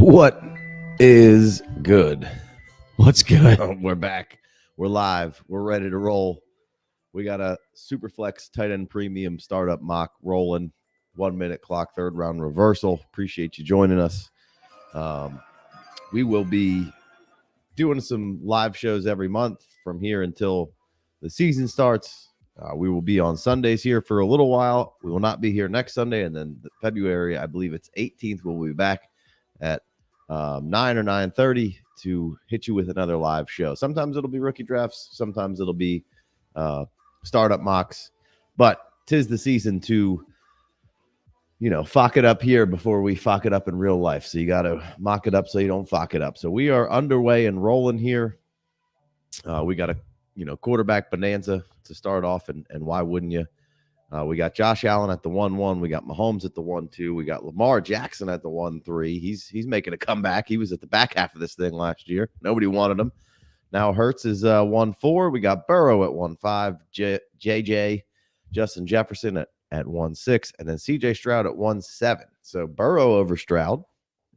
What is good? What's good? We're back. We're live. We're ready to roll. We got a Superflex TE Premium startup mock rolling. 1 minute clock, third round reversal. Appreciate you joining us. We will be doing some live shows every month from here until the season starts. We will be on Sundays here for a little while. We will not be here next Sunday. And then February, I believe it's 18th, we'll be back at 9 or 9:30 to hit you with another live show. Sometimes it'll be rookie drafts. Sometimes it'll be startup mocks. But 'tis the season to, fuck it up here before we fuck it up in real life. So you got to mock it up so you don't fuck it up. So we are underway and rolling here. We got a quarterback bonanza to start off, and why wouldn't you? We got Josh Allen at the 1-1. We got Mahomes at the 1-2. We got Lamar Jackson at the 1-3. He's making a comeback. He was at the back half of this thing last year. Nobody wanted him. Now Hurts is 1-4. We got Burrow at 1-5. JJ, Justin Jefferson at 1-6, and then CJ Stroud at 1-7. So Burrow over Stroud.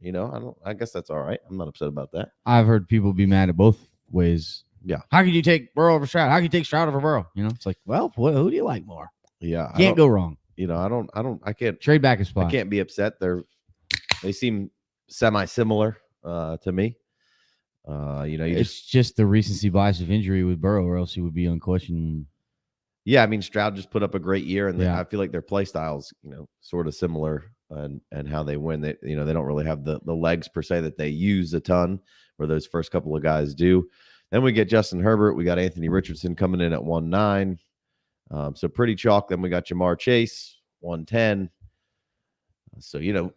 I guess that's all right. I'm not upset about that. I've heard people be mad at both ways. Yeah. How can you take Burrow over Stroud? How can you take Stroud over Burrow? It's like, well, who do you like more? Yeah. Can't go wrong. I can't Trade back a spot. I can't be upset. They seem semi-similar to me. It's just the recency bias of injury with Burrow, or else he would be unquestioned. Yeah, I mean, Stroud just put up a great year, and Yeah. I feel like their play styles, sort of similar, and how they win. They don't really have the legs per se that they use a ton, where those first couple of guys do. Then we get Justin Herbert. We got Anthony Richardson coming in at 1-9. So pretty chalk. Then we got Jamar Chase, 1-10. So,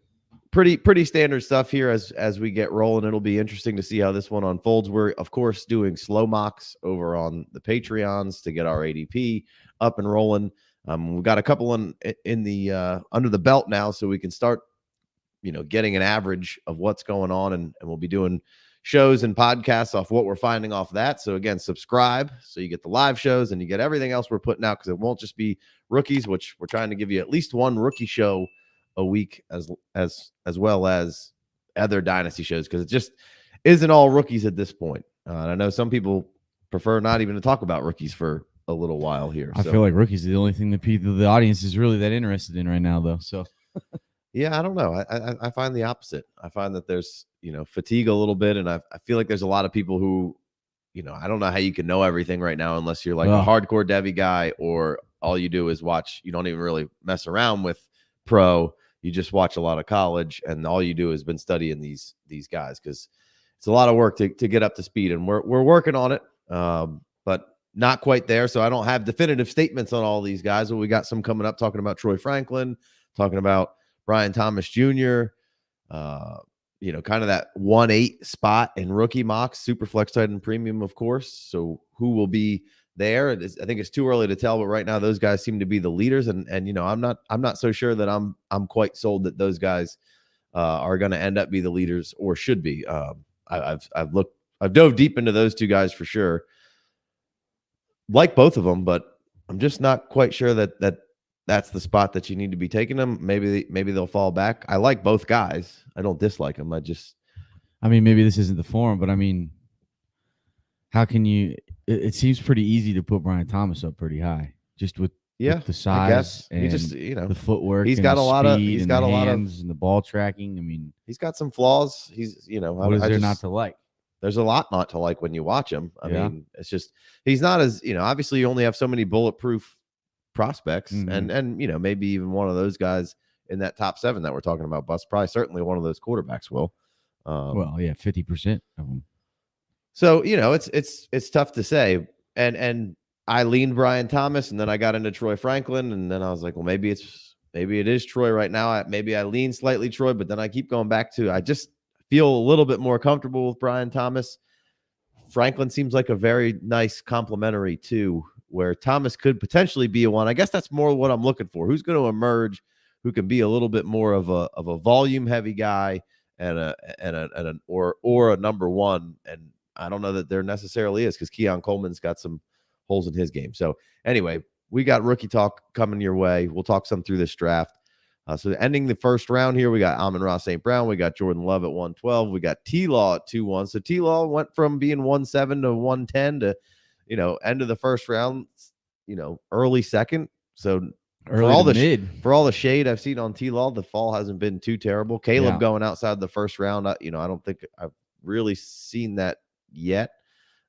pretty standard stuff here as we get rolling. It'll be interesting to see how this one unfolds. We're, of course, doing slow mocks over on the Patreons to get our ADP up and rolling. We've got a couple in the under the belt now, so we can start, getting an average of what's going on, and we'll be doing shows and podcasts off what we're finding off that. So again, subscribe so you get the live shows and you get everything else we're putting out, because it won't just be rookies, which we're trying to give you at least one rookie show a week, as well as other dynasty shows, because it just isn't all rookies at this point. And I know some people prefer not even to talk about rookies for a little while here. I feel like rookies are the only thing that the audience is really that interested in right now, though. So yeah, I don't know. I find the opposite. I find that there's, fatigue a little bit. And I feel like there's a lot of people who, I don't know how you can know everything right now unless you're like a hardcore Devy guy, or all you do is watch. You don't even really mess around with pro. You just watch a lot of college, and all you do has been studying these guys, because it's a lot of work to get up to speed. And we're working on it, but not quite there. So I don't have definitive statements on all these guys, but we got some coming up, talking about Troy Franklin, talking about Brian Thomas Jr., kind of that 1-8 spot in rookie mocks, Superflex TE Premium, of course. So who will be there? I think it's too early to tell, but right now those guys seem to be the leaders, and I'm not so sure that I'm quite sold that those guys are going to end up be the leaders, or should be. I've dove deep into those two guys for sure. Like both of them, but I'm just not quite sure that's the spot that you need to be taking them. Maybe they'll fall back. I like both guys. I don't dislike them. Maybe this isn't the forum, but how can you? It seems pretty easy to put Brian Thomas up pretty high, just with the size and the footwork. He's got a lot of hands and the ball tracking. He's got some flaws. What is there not to like? There's a lot not to like when you watch him. I mean, it's just he's not as obviously you only have so many bulletproof prospects, and maybe even one of those guys in that top 7 that we're talking about bust. Probably certainly one of those quarterbacks will. 50% of them. So it's tough to say, and I leaned Brian Thomas, and then I got into Troy Franklin, and then I was like, well, maybe it is Troy right now. Maybe I lean slightly Troy, but then I keep going back to I just feel a little bit more comfortable with Brian Thomas. Franklin seems like a very nice complementary too, where Thomas could potentially be a one. I guess that's more what I'm looking for. Who's going to emerge, who can be a little bit more of a volume heavy guy and a number one. And I don't know that there necessarily is, because Keon Coleman's got some holes in his game. So anyway, we got rookie talk coming your way. We'll talk some through this draft. So ending the first round here, we got Amon-Ra St. Brown. We got Jordan Love at 112. We got T-Law at 2-1. So T-Law went from being 1-7 to 110 to, end of the first round, early second. So for all the shade I've seen on T-Law, the fall hasn't been too terrible. Caleb going outside the first round, I don't think I've really seen that yet.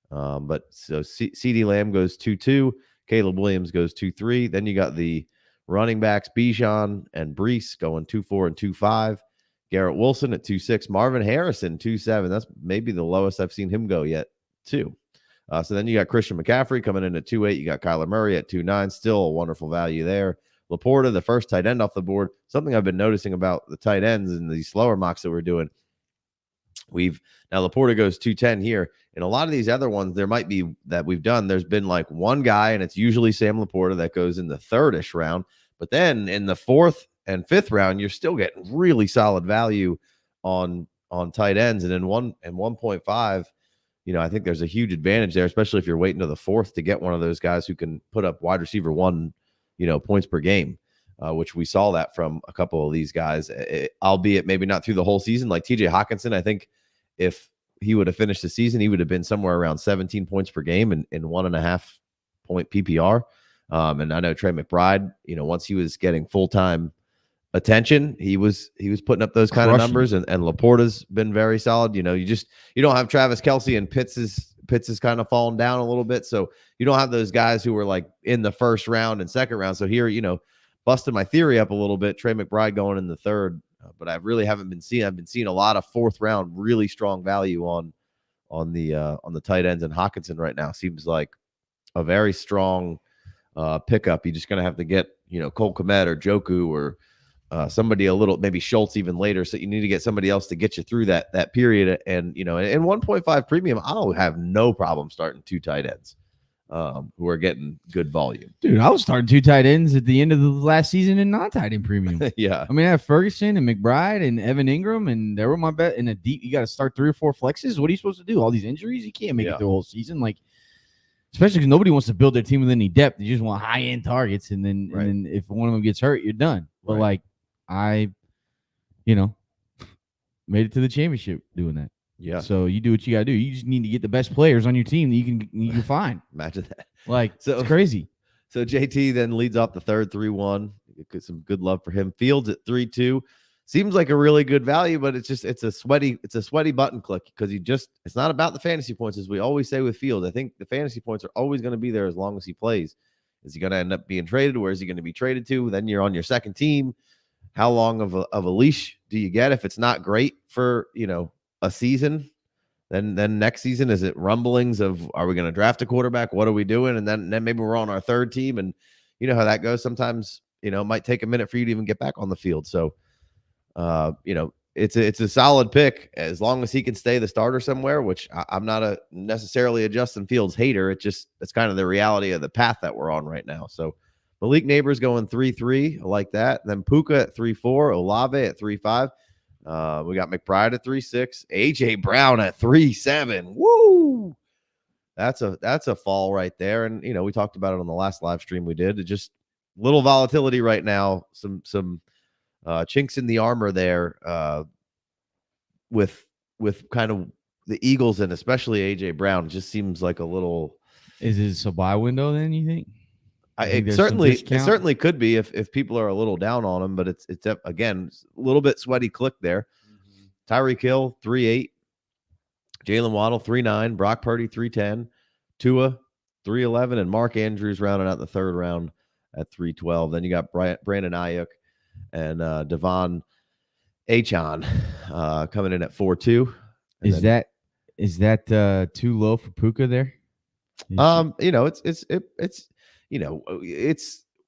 But so CeeDee Lamb goes 2-2. Caleb Williams goes 2-3. Then you got the running backs, Bijan and Brees going 2-4 and 2-5. Garrett Wilson at 2-6. Marvin Harrison 2-7. That's maybe the lowest I've seen him go yet, too. So then you got Christian McCaffrey coming in at 2-8. You got Kyler Murray at 2-9. Still a wonderful value there. Laporta, the first tight end off the board. Something I've been noticing about the tight ends and these slower mocks that we're doing. Now Laporta goes 210 here. And a lot of these other ones, there might be that we've done. There's been like one guy, and it's usually Sam Laporta that goes in the third-ish round. But then in the fourth and fifth round, you're still getting really solid value on tight ends. And in 1.5, I think there's a huge advantage there, especially if you're waiting to the fourth to get one of those guys who can put up wide receiver 1, points per game, which we saw that from a couple of these guys, albeit maybe not through the whole season. Like TJ Hockinson, I think if he would have finished the season, he would have been somewhere around 17 points per game in 1.5 point PPR. And I know Trey McBride, once he was getting full-time attention, he was putting up those kind of numbers, and Laporta's been very solid. You don't have Travis Kelce, and Pitts is kind of fallen down a little bit. So you don't have those guys who were like in the first round and second round. So here, busted my theory up a little bit, Trey McBride going in the third. But I really haven't been seeing. I've been seeing a lot of fourth round, really strong value on the tight ends, and Hockinson right now seems like a very strong pickup. You're just going to have to get Cole Kmet or Joku or somebody a little, maybe Schultz even later. So you need to get somebody else to get you through that period. And in 1.5 premium, I'll have no problem starting 2 tight ends who are getting good volume. Dude, I was starting 2 tight ends at the end of the last season in non-tight end premium. Yeah. I mean, I have Ferguson and McBride and Evan Ingram, and they were my bet in a deep. You got to start 3 or 4 flexes. What are you supposed to do? All these injuries? You can't make it through the whole season. Like, especially because nobody wants to build their team with any depth. You just want high-end targets, and then if one of them gets hurt, you're done. But like, I, made it to the championship doing that. Yeah. So you do what you got to do. You just need to get the best players on your team that you can find. Imagine that. Like, so it's crazy. So JT then leads off the third 3-1. Get some good love for him. Fields at 3-2. Seems like a really good value, but it's a sweaty button click because it's not about the fantasy points, as we always say with Fields. I think the fantasy points are always going to be there as long as he plays. Is he going to end up being traded? Where is he going to be traded to? Then you're on your second team. How long of a leash do you get? If it's not great for a season, then next season, is it rumblings of, are we going to draft a quarterback? What are we doing? And then maybe we're on our third team, and you know how that goes. Sometimes it might take a minute for you to even get back on the field. So it's a solid pick as long as he can stay the starter somewhere, which I'm not necessarily a Justin Fields hater. It's kind of the reality of the path that we're on right now. So Malik Neighbors going 3-3. I like that. And then Puka at 3-4, Olave at 3-5. We got McBride at 3-6, AJ Brown at 3-7. Woo! That's a fall right there. And we talked about it on the last live stream we did. It just little volatility right now. Some chinks in the armor there with kind of the Eagles, and especially AJ Brown. It just seems like a little. Is it a buy window then, you think? It certainly could be if people are a little down on him, but it's again a little bit sweaty click there. Mm-hmm. Tyreek Hill 3-8, Jalen Waddle 3-9, Brock Purdy 3-10, Tua 3-11, and Mark Andrews rounding out the third round at 3-12. Then you got Brandon Ayuk and Devon Achane coming in at 4-2. Is that too low for Puka there?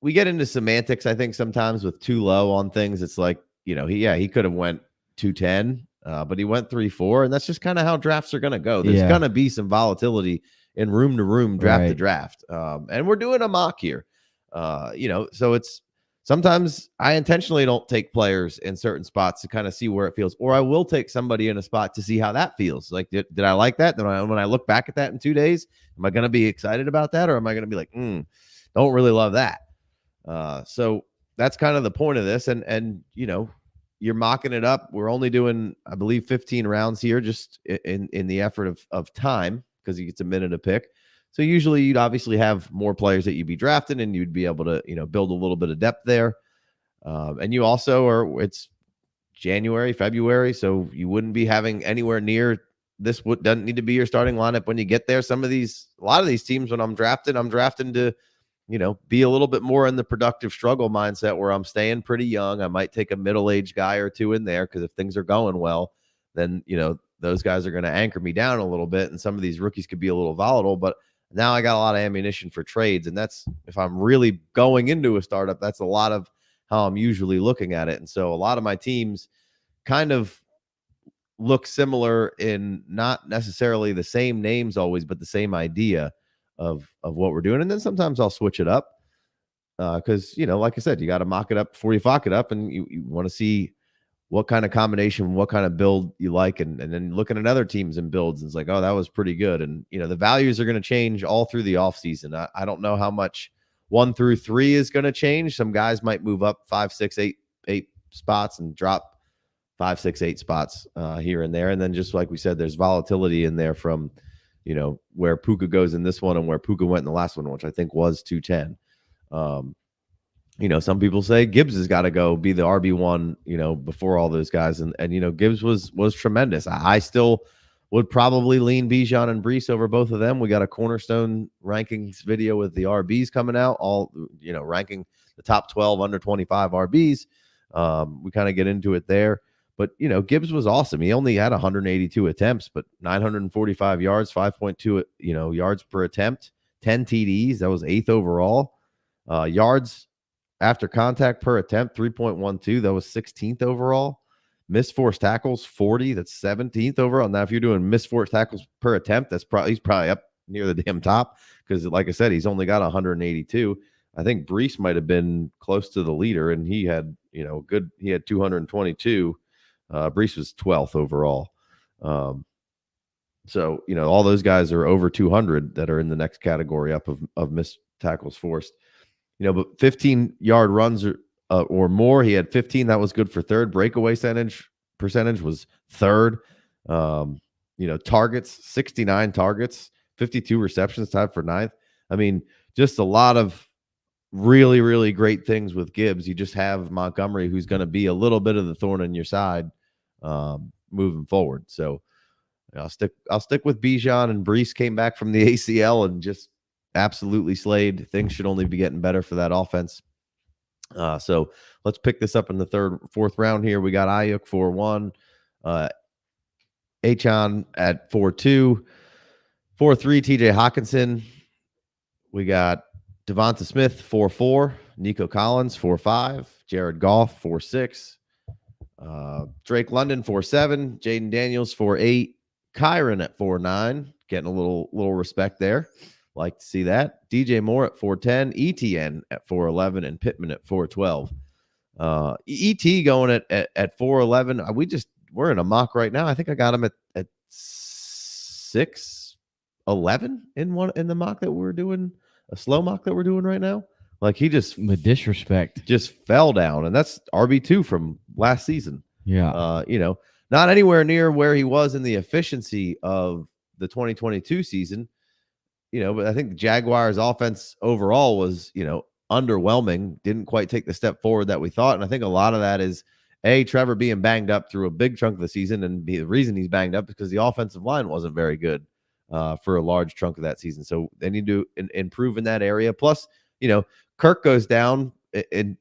We get into semantics, I think, sometimes with too low on things. It's like, he could have went 210, but he went 3-4, and that's just kind of how drafts are going to go. There's going to be some volatility in room to room, draft to draft. And we're doing a mock here. So it's sometimes I intentionally don't take players in certain spots to kind of see where it feels, or I will take somebody in a spot to see how that feels. Like, did I like that? Then when I look back at that in 2 days, am I going to be excited about that? Or am I going to be like, don't really love that? So that's kind of the point of this. And you're mocking it up. We're only doing, I believe, 15 rounds here, just in the effort of time, because you get a minute to pick. So usually you'd obviously have more players that you'd be drafting, and you'd be able to, build a little bit of depth there. And you also it's January, February, so you wouldn't be having anywhere near this. Doesn't need to be your starting lineup when you get there. A lot of these teams, when I'm drafting to, be a little bit more in the productive struggle mindset, where I'm staying pretty young. I might take a middle-aged guy or two in there, because if things are going well, then, those guys are going to anchor me down a little bit. And some of these rookies could be a little volatile, but now I got a lot of ammunition for trades. And that's, if I'm really going into a startup, that's a lot of how I'm usually looking at it. And so a lot of my teams kind of look similar in not necessarily the same names always, but the same idea of what we're doing. And then sometimes I'll switch it up because, like I said, you got to mock it up before you fuck it up, and you want to see what kind of combination, what kind of build you like, and then looking at other teams and builds, and it's like, oh, that was pretty good. And, the values are going to change all through the offseason. I don't know how much 1 through 3 is going to change. Some guys might move up 5, 6, 8 spots and drop 5, 6, 8 spots here and there. And then, just like we said, there's volatility in there from, where Puka goes in this one and where Puka went in the last one, which I think was 210. Some people say Gibbs has got to go be the RB1, before all those guys. And Gibbs was tremendous. I still would probably lean Bijan and Breece over both of them. We got a Cornerstone rankings video with the RBs coming out, all, ranking the top 12 under 25 RBs. We kind of get into it there. But, Gibbs was awesome. He only had 182 attempts, but 945 yards, 5.2, yards per attempt, 10 TDs. That was 8th overall. Yards after contact per attempt, 3.12. That was 16th overall. Missed forced tackles, 40. That's 17th overall. Now, if you're doing missed forced tackles per attempt, he's probably up near the damn top, because, like I said, he's only got 182. I think Breece might have been close to the leader, and he had, he had 222. Breece was 12th overall. So, all those guys are over 200 that are in the next category up of missed tackles forced. But 15-yard runs or more, he had 15. That was good for third. Breakaway percentage was third. Targets, 69 targets, 52 receptions, tied for ninth. I mean, just a lot of really, really great things with Gibbs. You just have Montgomery, who's going to be a little bit of the thorn in your side moving forward. So I'll stick with Bijan, and Breece came back from the ACL and just absolutely slayed. Things should only be getting better for that offense. So let's pick this up in the fourth round here. We got Ayuk 4-1, Achane at 4-2, 4-3 TJ Hockinson. We got Devonta Smith 4-4, Nico Collins 4-5, Jared Goff 4-6, Drake London 4-7, Jaden Daniels 4-8, Kyron at 4-9, getting a little respect there. Like to see that. DJ Moore at 4-10, ETN at 4-11, and Pittman at 4-12. ET going at 4-11. We're in a mock right now. I think I got him at 6-11 in the mock that we're doing, a slow mock that we're doing right now. Like, he just, the disrespect, just fell down, and that's RB2 from last season. Yeah. Not anywhere near where he was in the efficiency of the 2022 season. But I think the Jaguars' offense overall was, underwhelming. Didn't quite take the step forward that we thought. And I think a lot of that is, Trevor being banged up through a big chunk of the season. And the reason he's banged up is because the offensive line wasn't very good for a large chunk of that season. So they need to improve in that area. Plus, Kirk goes down in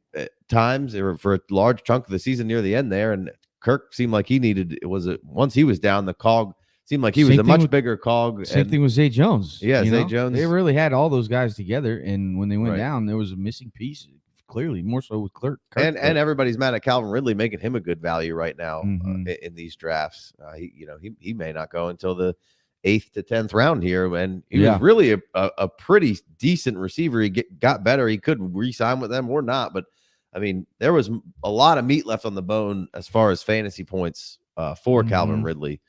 times for a large chunk of the season near the end there. And Kirk seemed like once he was down, the cog seemed like he was a much bigger cog. Same thing with Zay Jones. Yeah, Zay Jones. They really had all those guys together, and when they went down, there was a missing piece. Clearly, more so with Kirk. And everybody's mad at Calvin Ridley, making him a good value right now in these drafts. He may not go until the 8th to 10th round here, and he was really a pretty decent receiver. He got better. He could re-sign with them or not, but I mean, there was a lot of meat left on the bone as far as fantasy points for Calvin Ridley.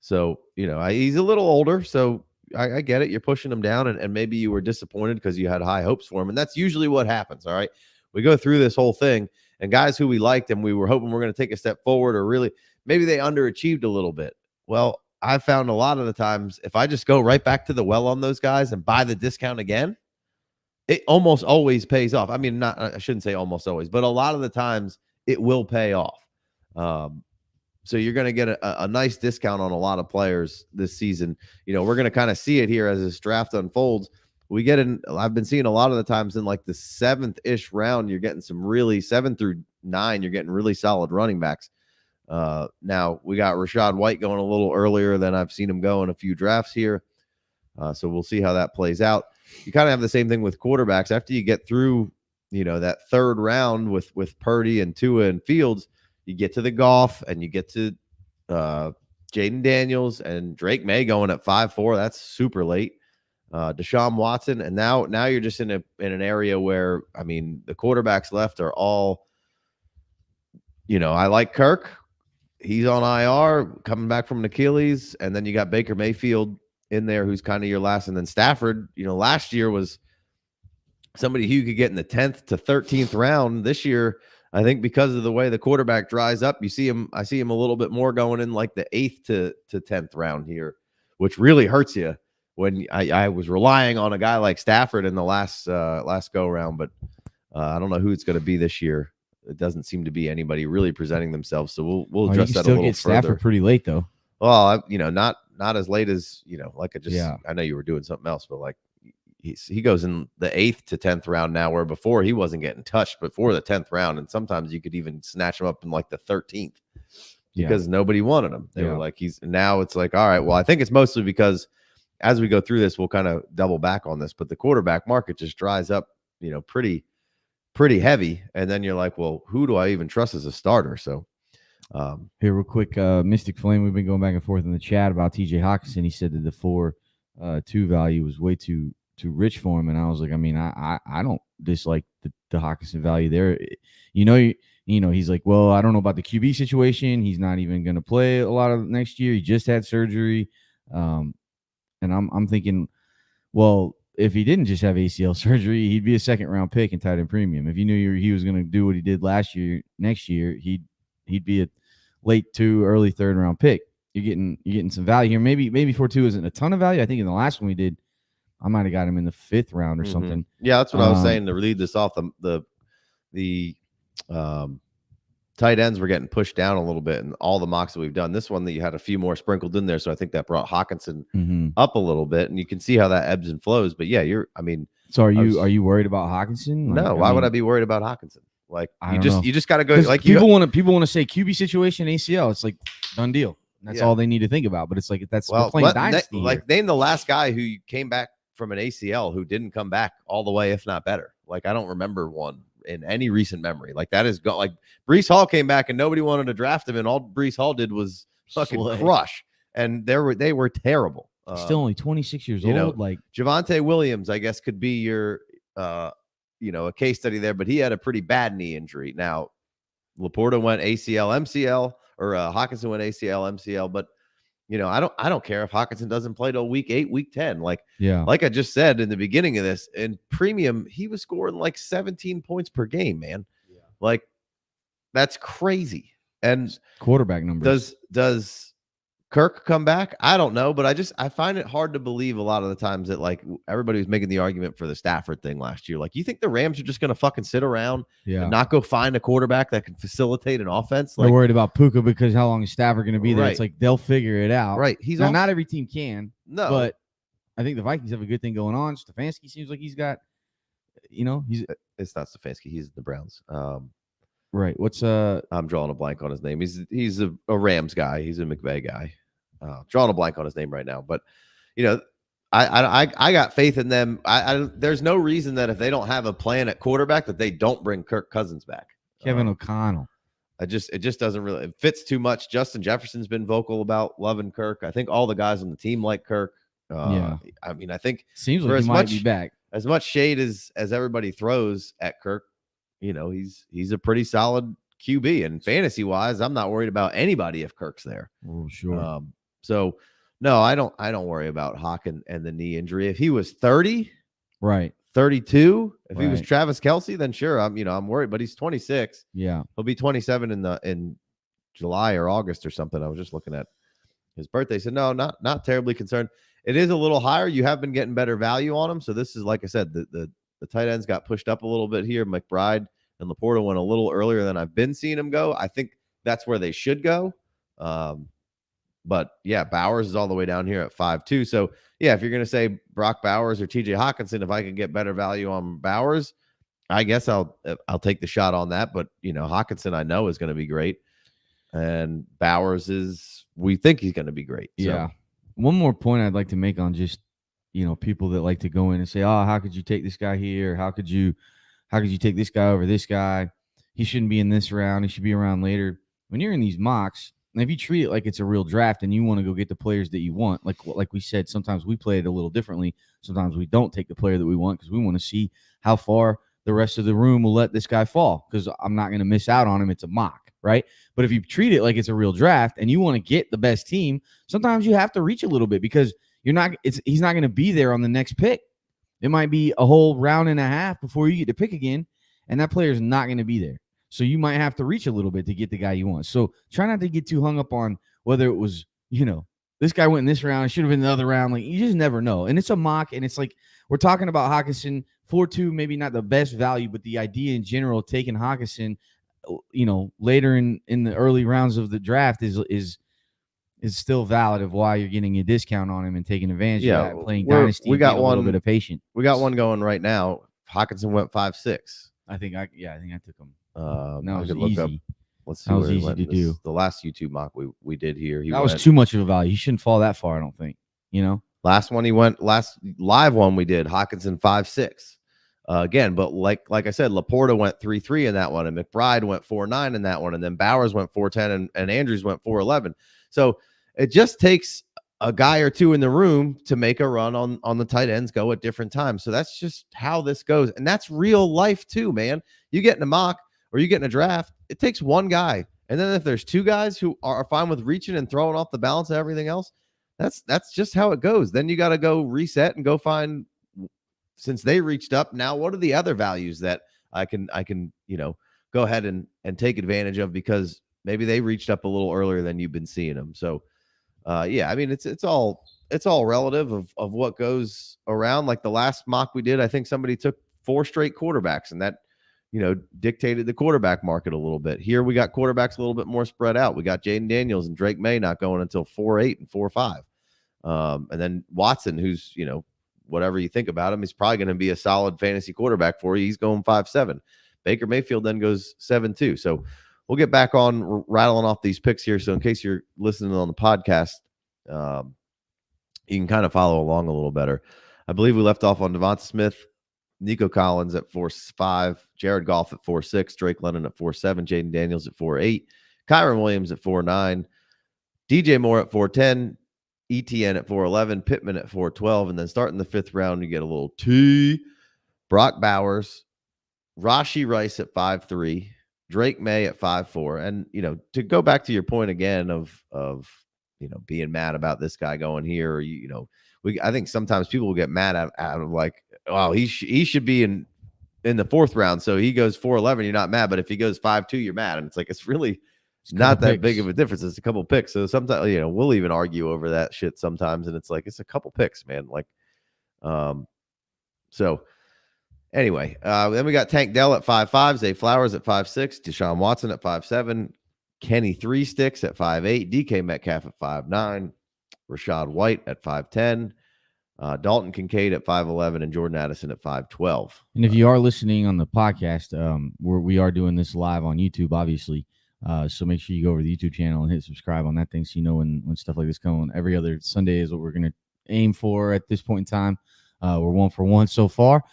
So, he's a little older, so I get it. You're pushing him down, and maybe you were disappointed because you had high hopes for him, and that's usually what happens, all right? we go through this whole thing, and guys who we liked and we were hoping we're going to take a step forward, or really maybe they underachieved a little bit. Well, I found a lot of the times, if I just go right back to the well on those guys and buy the discount again, it almost always pays off. I mean, I shouldn't say almost always, but a lot of the times it will pay off. So you're going to get a nice discount on a lot of players this season. We're going to kind of see it here as this draft unfolds. I've been seeing a lot of the times in like the 7th-ish round, you're getting some really 7 through 9, you're getting really solid running backs. Now we got Rachaad White going a little earlier than I've seen him go in a few drafts here. So we'll see how that plays out. You kind of have the same thing with quarterbacks. After you get through, that 3rd round with Purdy and Tua and Fields, you get to the Goff and you get to Jaden Daniels and Drake May going at 5'4". That's super late. Deshaun Watson, and now you're just in an area where, I mean, the quarterbacks left are all, I like Kirk. He's on IR, coming back from an Achilles, and then you got Baker Mayfield in there, who's kind of your last, and then Stafford. Last year was somebody who you could get in the 10th to 13th round. This year, I think because of the way the quarterback dries up, I see him a little bit more going in like the 8th to 10th round here, which really hurts you when I was relying on a guy like Stafford in the last go round, but I don't know who it's going to be this year. It doesn't seem to be anybody really presenting themselves. So we'll address that a little further. Stafford pretty late though. Well, not as late as, like I know you were doing something else, but like he goes in the 8th to 10th round now, where before he wasn't getting touched before the 10th round. And sometimes you could even snatch him up in like the 13th because nobody wanted him. They were like, now it's like, all right, well, I think it's mostly because as we go through this, we'll kind of double back on this, but the quarterback market just dries up, pretty heavy. And then you're like, well, who do I even trust as a starter? So here real quick, Mystic Flame, we've been going back and forth in the chat about TJ Hockinson. He said that the 4.2 value was way too rich for him. And I was like, I mean, I don't dislike the Hockinson value there. He's like, well, I don't know about the QB situation. He's not even going to play a lot of next year. He just had surgery. And I'm thinking, well, if he didn't just have ACL surgery, he'd be a 2nd-round pick in tight end premium. If you knew he was going to do what he did last year, next year, he'd be a late 2, early 3rd-round pick. You're getting some value here. Maybe 4.2 isn't a ton of value. I think in the last one we did, I might have got him in the 5th round or something. Yeah, that's what I was saying to lead this off. The tight ends were getting pushed down a little bit in all the mocks that we've done. This one that you had a few more sprinkled in there, so I think that brought Hockinson up a little bit, and you can see how that ebbs and flows. But yeah, So are you worried about Hockinson? No, why would I be worried about Hockinson? Like you just got to go. Like people want to say QB situation, ACL. It's like done deal. That's all they need to think about. But it's like we're playing Dynasty. Name the last guy who came back from an ACL who didn't come back all the way, if not better. Like I don't remember one in any recent memory. Like that is like Breece Hall came back and nobody wanted to draft him, and all Breece Hall did was fucking crush. And they were terrible. Still only 26 years old. Like Javonte Williams, I guess, could be your a case study there, but he had a pretty bad knee injury. Now Laporta went ACL, MCL, or Hockinson went ACL, MCL, but I don't care if Hockinson doesn't play till week 8, week 10. Like I just said in the beginning of this, in premium, he was scoring like 17 points per game, man. Yeah. Like that's crazy. And quarterback numbers. Does Kirk come back? I don't know, but I find it hard to believe a lot of the times that like everybody was making the argument for the Stafford thing last year. Like, you think the Rams are just going to fucking sit around and not go find a quarterback that can facilitate an offense? They're worried about Puka because how long is Stafford going to be there? Right. It's like they'll figure it out. Right. Not every team can. No. But I think the Vikings have a good thing going on. Stefanski seems like he's got, it's not Stefanski. He's the Browns. Right. What's I'm drawing a blank on his name. He's a Rams guy. He's a McVay guy. Drawing a blank on his name right now, but I got faith in them. There's no reason that if they don't have a plan at quarterback that they don't bring Kirk Cousins back. Kevin O'Connell. It just doesn't really, it fits too much. Justin Jefferson's been vocal about loving Kirk. I think all the guys on the team like Kirk. I mean, I think seems like he might be back. As much shade as everybody throws at Kirk, he's a pretty solid QB, and fantasy wise, I'm not worried about anybody if Kirk's there. Oh, sure. So no, I don't worry about Hawk and the knee injury. If he was 30, right, 32. If he was Travis Kelce, then sure, I'm worried, but he's 26. Yeah. He'll be 27 in July or August or something. I was just looking at his birthday. So no, not terribly concerned. It is a little higher. You have been getting better value on him. So this is, like I said, the tight ends got pushed up a little bit here. McBride and Laporta went a little earlier than I've been seeing him go. I think that's where they should go. But yeah, Bowers is all the way down here at 5.2. So yeah, if you're going to say Brock Bowers or TJ Hockinson, if I could get better value on Bowers, I guess I'll take the shot on that. But Hockinson I know is going to be great, and Bowers we think he's going to be great. So. Yeah. One more point I'd like to make on just people that like to go in and say, oh, how could you take this guy here? How could you take this guy over this guy? He shouldn't be in this round. He should be around later. When you're in these mocks, and if you treat it like it's a real draft and you want to go get the players that you want, like we said, sometimes we play it a little differently. Sometimes we don't take the player that we want because we want to see how far the rest of the room will let this guy fall, because I'm not going to miss out on him. It's a mock, right? But if you treat it like it's a real draft and you want to get the best team, sometimes you have to reach a little bit, because he's not going to be there on the next pick. It might be a whole round and a half before you get to pick again, and that player is not going to be there. So you might have to reach a little bit to get the guy you want. So try not to get too hung up on whether it was, this guy went in this round, it should have been the other round. Like, you just never know. And it's a mock, and it's like we're talking about Hockinson 4.2, maybe not the best value, but the idea in general, taking Hockinson, later in the early rounds of the draft is still valid of why you're getting a discount on him and taking advantage of that, playing Dynasty. We got a little bit of patience. We got one going right now. Hockinson went 5.6. I think I took him. No, it was easy. Let's see. That was easy to do. The last YouTube mock we did here. That was too much of a value. He shouldn't fall that far, I don't think. Last live one we did, Hockinson 5.6. Again, but like I said, Laporta went 3.3 in that one, and McBride went 4.9 in that one, and then Bowers went 4.10, and Andrews went 4.11. So it just takes a guy or two in the room to make a run on the tight ends go at different times. So that's just how this goes, and that's real life too, man. You get in a mock or you get in a draft, it takes one guy, and then if there's two guys who are fine with reaching and throwing off the balance of everything else, that's just how it goes. Then you got to go reset and go find. Since they reached up, now what are the other values that I can go ahead and take advantage of, because maybe they reached up a little earlier than you've been seeing them. So yeah, I mean, it's all relative of what goes around. Like the last mock we did, I think somebody took 4 straight quarterbacks, and that dictated the quarterback market a little bit. Here we got quarterbacks a little bit more spread out. We got Jaden Daniels and Drake May not going until 4.8 and 4.5, and then Watson, who's whatever you think about him, he's probably going to be a solid fantasy quarterback for you. He's going 5.7. Baker Mayfield then goes 7.2. So we'll get back on rattling off these picks here. So in case you're listening on the podcast, you can kind of follow along a little better. I believe we left off on Devonta Smith, Nico Collins at 4.5, Jared Goff at 4.6, Drake London at 4.7, Jaden Daniels at 4.8, Kyron Williams at 4.9, DJ Moore at 4.10, ETN at 4.11, Pittman at 4.12, and then starting the 5th round, you get a little T. Brock Bowers, Rashee Rice at 5.3, Drake May at 5.4, and to go back to your point again of being mad about this guy going here, or I think sometimes people will get mad out of like, oh, he should be in the 4th round, so he goes 4.11, you're not mad, but if he goes 5.2, you're mad, and it's like it's really not that big of a difference. It's a couple picks. So sometimes, we'll even argue over that shit sometimes. And it's like, it's a couple picks, man. Like, so anyway, then we got Tank Dell at 5.5, Zay Flowers at 5.6, Deshaun Watson at 5.7, Kenny 3 Sticks at 5.8, DK Metcalf at 5.9, Rashad White at 5.10, Dalton Kincaid at 5.11, and Jordan Addison at 5.12. And if you are listening on the podcast, we are doing this live on YouTube, obviously. So make sure you go over to the YouTube channel and hit subscribe on that thing, so when stuff like this comes on. Every other Sunday is what we're going to aim for at this point in time. We're 1 for 1 so far.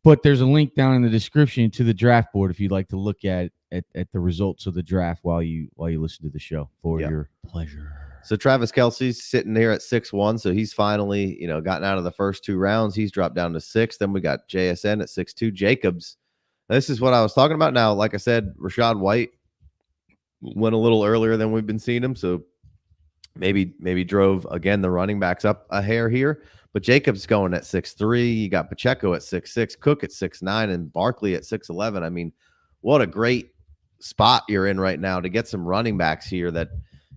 But there's a link down in the description to the draft board if you'd like to look at the results of the draft while you listen to the show for your pleasure. So Travis Kelce's sitting here at 6.1, so he's finally gotten out of the first 2 rounds. He's dropped down to 6. Then we got JSN at 6.2. Jacobs. This is what I was talking about. Now, like I said, Rashad White went a little earlier than we've been seeing him, so maybe drove again the running backs up a hair here. But Jacobs going at 6'3". You got Pacheco at 6'6", Cook at 6'9", and Barkley at 6'11". I mean, what a great spot you're in right now to get some running backs here that,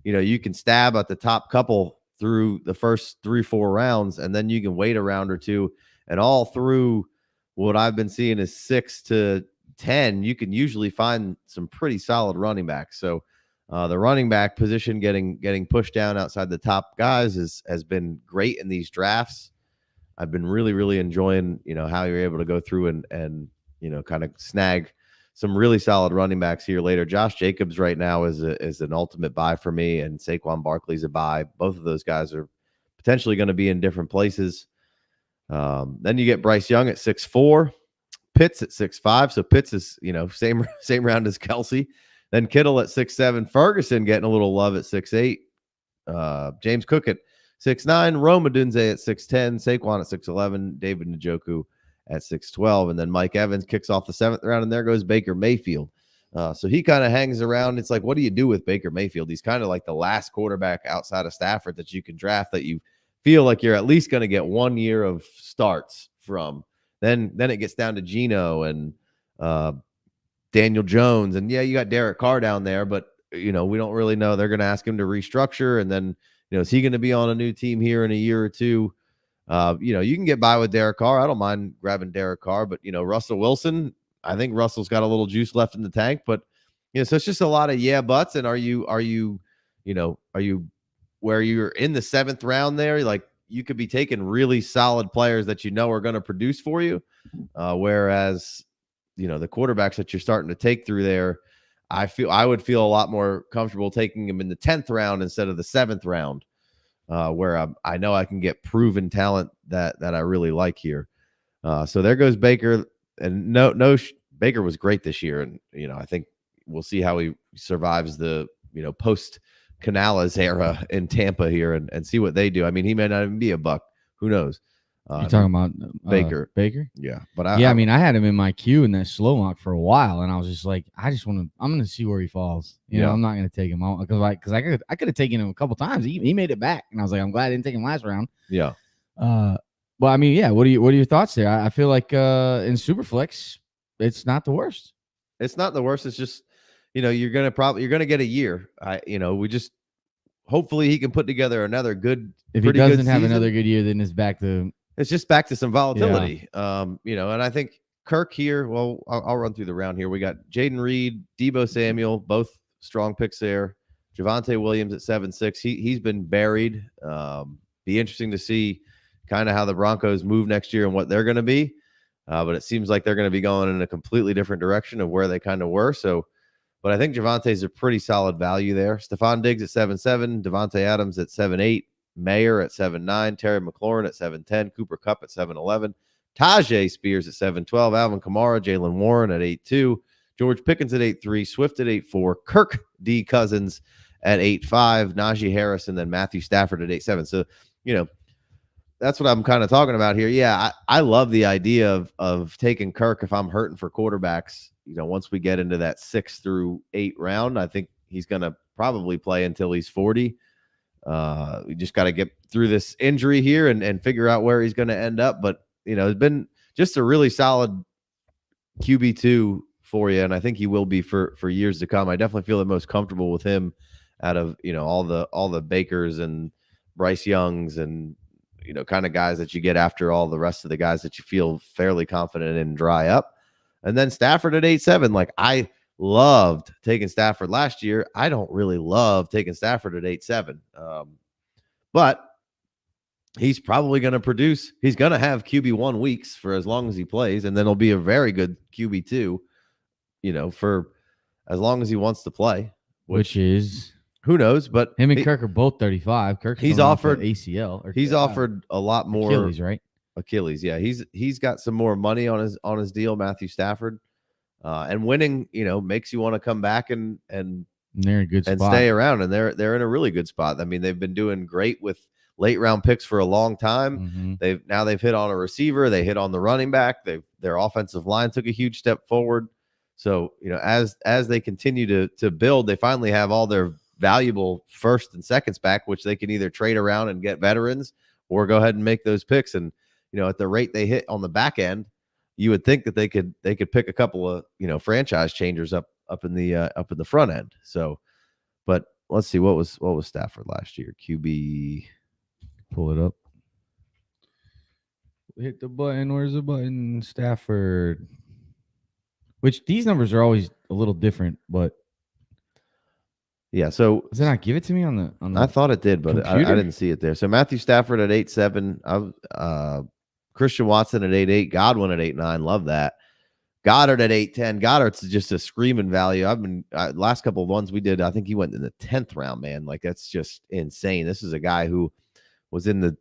you can stab at the top couple through the first 3-4 rounds, and then you can wait a round or two, and all through what I've been seeing is 6 to 10, you can usually find some pretty solid running backs. So the running back position getting pushed down outside the top guys has been great in these drafts. I've been really, really enjoying, how you're able to go through and kind of snag some really solid running backs here later. Josh Jacobs right now is an ultimate buy for me, and Saquon Barkley's a buy. Both of those guys are potentially going to be in different places. Then you get Bryce Young at 6'4", Pitts at 6'5". So Pitts is, same round as Kelsey. Then Kittle at 6'7", Ferguson getting a little love at 6'8", James Cook at 6'9", Rome Odunze at 6'10", Saquon at 6'11", David Njoku at 6'12", and then Mike Evans kicks off the 7th round, and there goes Baker Mayfield. So he kind of hangs around. It's like, what do you do with Baker Mayfield? He's kind of like the last quarterback outside of Stafford that you can draft that you feel like you're at least going to get 1 year of starts from. Then it gets down to Geno and Daniel Jones, and you got Derek Carr down there, but we don't really know. They're going to ask him to restructure, and then is he going to be on a new team here in a year or two? You can get by with Derek Carr. I don't mind grabbing Derek Carr, but Russell Wilson, I think Russell's got a little juice left in the tank, but so it's just a lot of buts. And are you where you're in the 7th round there? Like, you could be taking really solid players that are going to produce for you. Whereas, the quarterbacks that you're starting to take through there, I would feel a lot more comfortable taking them in the 10th round instead of the 7th round. Where I know I can get proven talent that I really like here. So there goes Baker, and Baker was great this year, and I think we'll see how he survives the post Canales era in Tampa here and see what they do. I mean, he may not even be a buck. Who knows? You're talking about Baker. Baker? Yeah, but I mean, I had him in my queue in that slow mock for a while, and I was just like, I'm going to see where he falls. I'm not going to take him out because I could have taken him a couple times. He made it back, and I was like, I'm glad I didn't take him last round. Yeah. But I mean, yeah. What are your thoughts there? I feel like in Superflex, it's not the worst. It's not the worst. It's just you're gonna get a year. We just hopefully he can put together another good. If he doesn't have another good year, then it's just back to some volatility. Yeah. And I think Kirk here. Well, I'll run through the round here. We got Jaden Reed, Deebo Samuel, both strong picks there. Javonte Williams at 7'6". He's been buried. Be interesting to see kind of how the Broncos move next year and what they're going to be. But it seems like they're going to be going in a completely different direction of where they kind of were. So, but I think Javonte's a pretty solid value there. Stephon Diggs at 7'7", Devontae Adams at 7'8", Mayer at 7'9", Terry McLaurin at 7'10", Cooper Kupp at 7'11", Tajay Spears at 7'12", Alvin Kamara, Jalen Warren at 8'2", George Pickens at 8'3", Swift at 8'4", Kirk D. Cousins at 8'5", Najee Harris, and then Matthew Stafford at 8'7". So, that's what I'm kind of talking about here. Yeah, I love the idea of taking Kirk if I'm hurting for quarterbacks. Once we get into that 6 through 8 round, I think he's going to probably play until he's 40. We just got to get through this injury here and figure out where he's going to end up. But, it's been just a really solid QB2 for you, and I think he will be for years to come. I definitely feel the most comfortable with him out of, all the Bakers and Bryce Youngs and, kind of guys that you get after all the rest of the guys that you feel fairly confident in dry up. And then Stafford at 8'7". Like, I loved taking Stafford last year. I don't really love taking Stafford at 8'7". But he's probably going to produce. He's going to have QB1 weeks for as long as he plays, and then he'll be a very good QB2, for as long as he wants to play. Which is... Who knows? But him and Kirk are both 35. He's offered ACL. He's offered a lot more. Achilles, right? Achilles, yeah. He's got some more money on his deal, Matthew Stafford, and winning, makes you want to come back and they're in a good spot and stay around, and they're in a really good spot. I mean, they've been doing great with late round picks for a long time. Mm-hmm. They've hit on a receiver, they hit on the running back. Their offensive line took a huge step forward. So as they continue to build, they finally have all their valuable first and seconds back, which they can either trade around and get veterans, or go ahead and make those picks. And, at the rate they hit on the back end, you would think that they could pick a couple of, franchise changers up in the front end. So, but let's see, what was Stafford last year? QB, pull it up. Hit the button. Where's the button? Stafford. Which these numbers are always a little different, but yeah. So does it not give it to me on the? I thought it did, but I didn't see it there. So Matthew Stafford at 8.7. Christian Watson at 8.8. Godwin at 8.9. Love that. Goddard at 8.10. Goddard's just a screaming value. I've been last couple of ones we did. I think he went in the 10th round, man. Like, that's just insane. This is a guy who was in the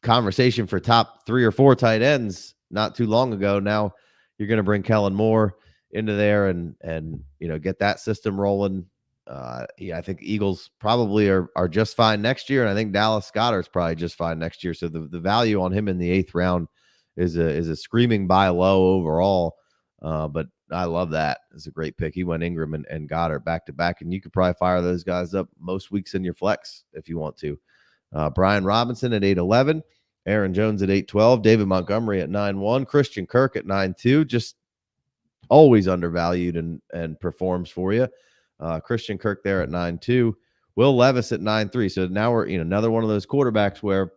conversation for top 3 or 4 tight ends not too long ago. Now you're going to bring Kellen Moore into there and get that system rolling. I think Eagles probably are just fine next year, and I think Dallas Goedert's probably just fine next year. So the value on him in the 8th round is a screaming buy low overall. But I love that. It's a great pick. He went Ingram and Goddard back to back, and you could probably fire those guys up most weeks in your flex if you want to. Brian Robinson at 8.11, Aaron Jones at 8.12, David Montgomery at 9.1, Christian Kirk at 9.2, just always undervalued and performs for you. Christian Kirk there at 9.2, Will Levis at 9.3. So now we're another one of those quarterbacks where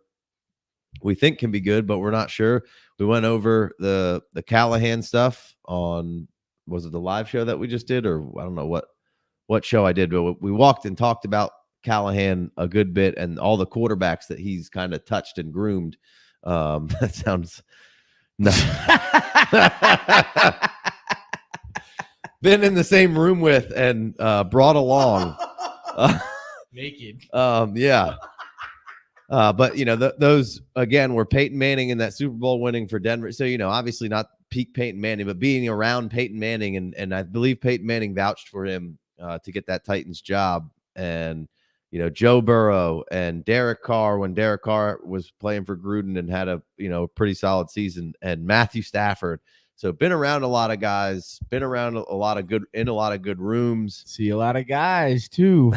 we think can be good, but we're not sure. We went over the Callahan stuff on, was it the live show that we just did, or I don't know what show I did, but we walked and talked about Callahan a good bit and all the quarterbacks that he's kind of touched and groomed. That sounds been in the same room with and brought along naked. Yeah. But those again were Peyton Manning in that Super Bowl winning for Denver. So obviously not peak Peyton Manning, but being around Peyton Manning, and I believe Peyton Manning vouched for him to get that Titans job. And Joe Burrow and Derek Carr when Derek Carr was playing for Gruden and had a pretty solid season, and Matthew Stafford. So been around a lot of guys, been around a lot of good rooms. See a lot of guys too.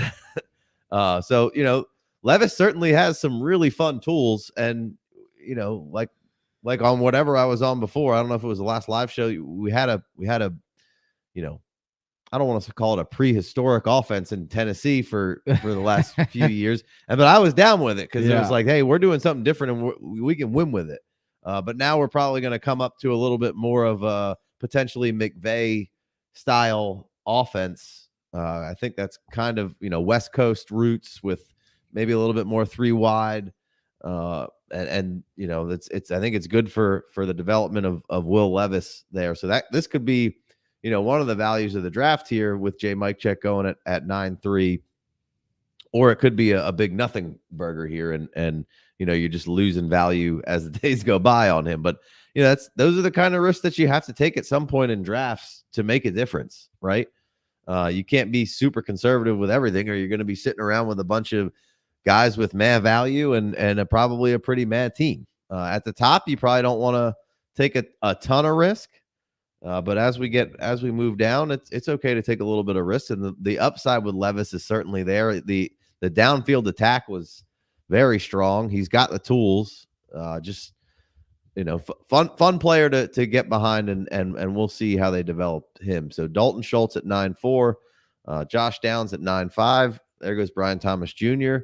So Levis certainly has some really fun tools, and like on whatever I was on before, I don't know if it was the last live show, we had a I don't want to call it a prehistoric offense in Tennessee for the last few years, but I was down with it because it was like, hey, we're doing something different and we can win with it. But now we're probably going to come up to a little bit more of a potentially McVay style offense. I think that's kind of West Coast roots with maybe a little bit more 3 wide, and it's I think it's good for the development of Will Levis there. So that this could be one of the values of the draft here with J. Mike Check going at 9.3, or it could be a big nothing burger here, and you're just losing value as the days go by on him. But those are the kind of risks that you have to take at some point in drafts to make a difference, right? You can't be super conservative with everything, or you're going to be sitting around with a bunch of guys with mad value and probably a pretty mad team. At the top, you probably don't want to take a ton of risk. But as we move down, it's okay to take a little bit of risk, and the upside with Levis is certainly there. The downfield attack was very strong. He's got the tools. Just fun player to get behind, and we'll see how they develop him. So Dalton Schultz at 9.4, Josh Downs at 9.5. There goes Brian Thomas Jr.,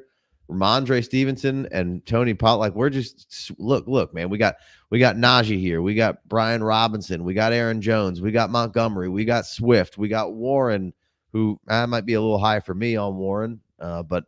Ramondre Stevenson, and Tony Pollard. Like, we're just look, man. We got Najee here. We got Brian Robinson. We got Aaron Jones. We got Montgomery. We got Swift. We got Warren, who might be a little high for me on Warren. But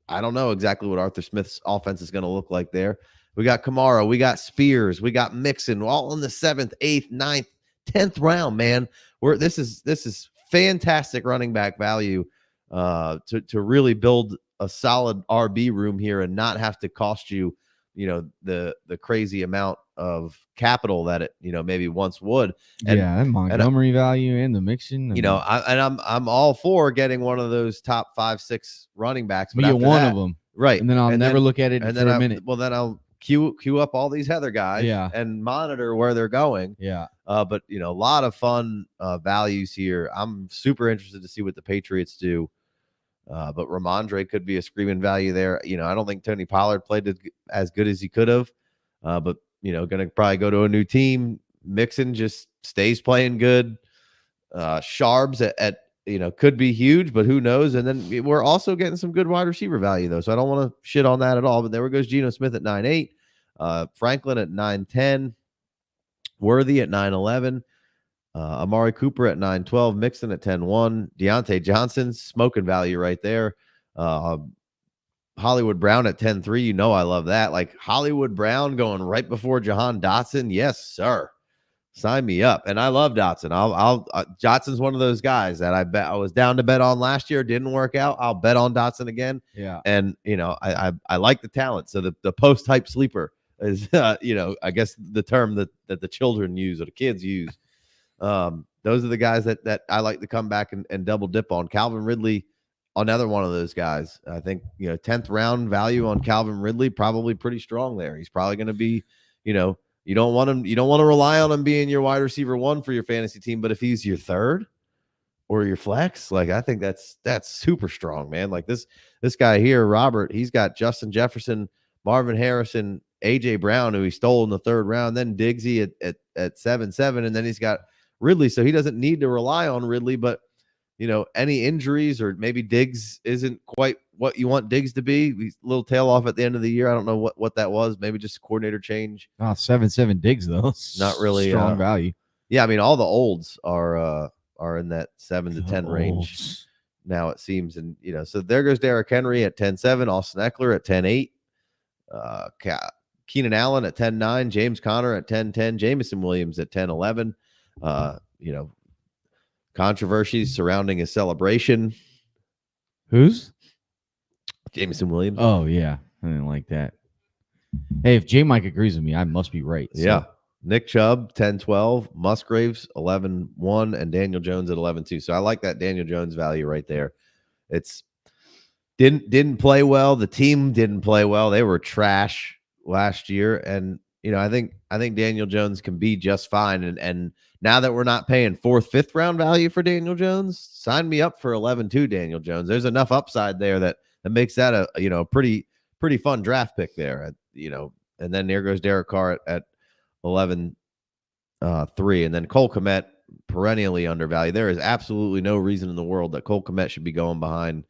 I don't know exactly what Arthur Smith's offense is going to look like there. We got Kamara. We got Spears. We got Mixon, all in the 7th, 8th, 9th, 10th round, man. This is fantastic running back value to really build a solid RB room here and not have to cost you, the crazy amount of capital that it, maybe once would. And Montgomery value and the Mixon. I'm all for getting one of those top 5, 6 running backs. But get one of them, right? And then I'll never look at it for a minute. Well, then I'll queue up all these other guys, and monitor where they're going. But a lot of fun values here. I'm super interested to see what the Patriots do. But Ramondre could be a screaming value there. I don't think Tony Pollard played as good as he could have, but going to probably go to a new team. Mixon just stays playing good. Sharbs at could be huge, but who knows? And then we're also getting some good wide receiver value though, so I don't want to shit on that at all. But there goes Geno Smith at 9.8, Franklin at 9.10, Worthy at 9.11. Amari Cooper at 9.12, Mixon at 10.1, Deontay Johnson, smoking value right there. Hollywood Brown at 10.3. I love that. Like Hollywood Brown going right before Jahan Dotson. Yes, sir. Sign me up. And I love Dotson. Dotson's one of those guys that I was down to bet on last year. Didn't work out. I'll bet on Dotson again. Yeah. And, I like the talent. So the post-hype sleeper is, I guess the term that the children use or the kids use. Those are the guys that I like to come back and double dip on. Calvin Ridley, another one of those guys. I think 10th round value on Calvin Ridley, probably pretty strong there. He's probably going to be, you don't want him. You don't want to rely on him being your wide receiver 1 for your fantasy team. But if he's your 3rd or your flex, like I think that's super strong, man. Like this guy here, Robert, he's got Justin Jefferson, Marvin Harrison, AJ Brown, who he stole in the 3rd round, then Diggsy at 7.7, and then he's got Ridley. So he doesn't need to rely on Ridley, but any injuries or maybe Diggs isn't quite what you want Diggs to be. He's a little tail off at the end of the year. I don't know what that was. Maybe just a coordinator change. 7.7 Diggs though. Not really strong value. Yeah, I mean all the olds are in that 7 to 10 range now it seems, and so there goes Derrick Henry at 10.7, Austin Eckler at 10.8, Keenan Allen at 10.9, James Conner at 10.10, Jamison Williams at 10.11. Controversies surrounding his celebration. Who's? Jamison Williams. Oh, yeah. I didn't like that. Hey, if J Mike agrees with me, I must be right. So. Yeah. Nick Chubb, 10.12, Musgraves, 11.1, and Daniel Jones at 11.2. So I like that Daniel Jones value right there. It's didn't play well. The team didn't play well. They were trash last year. And, I think Daniel Jones can be just fine. And now that we're not paying 4th, 5th round value for Daniel Jones, sign me up for 11.2 Daniel Jones. There's enough upside there that makes that a pretty fun draft pick there. And then there goes Derek Carr at 11.3, and then Cole Kmet, perennially undervalued. There is absolutely no reason in the world that Cole Kmet should be going behind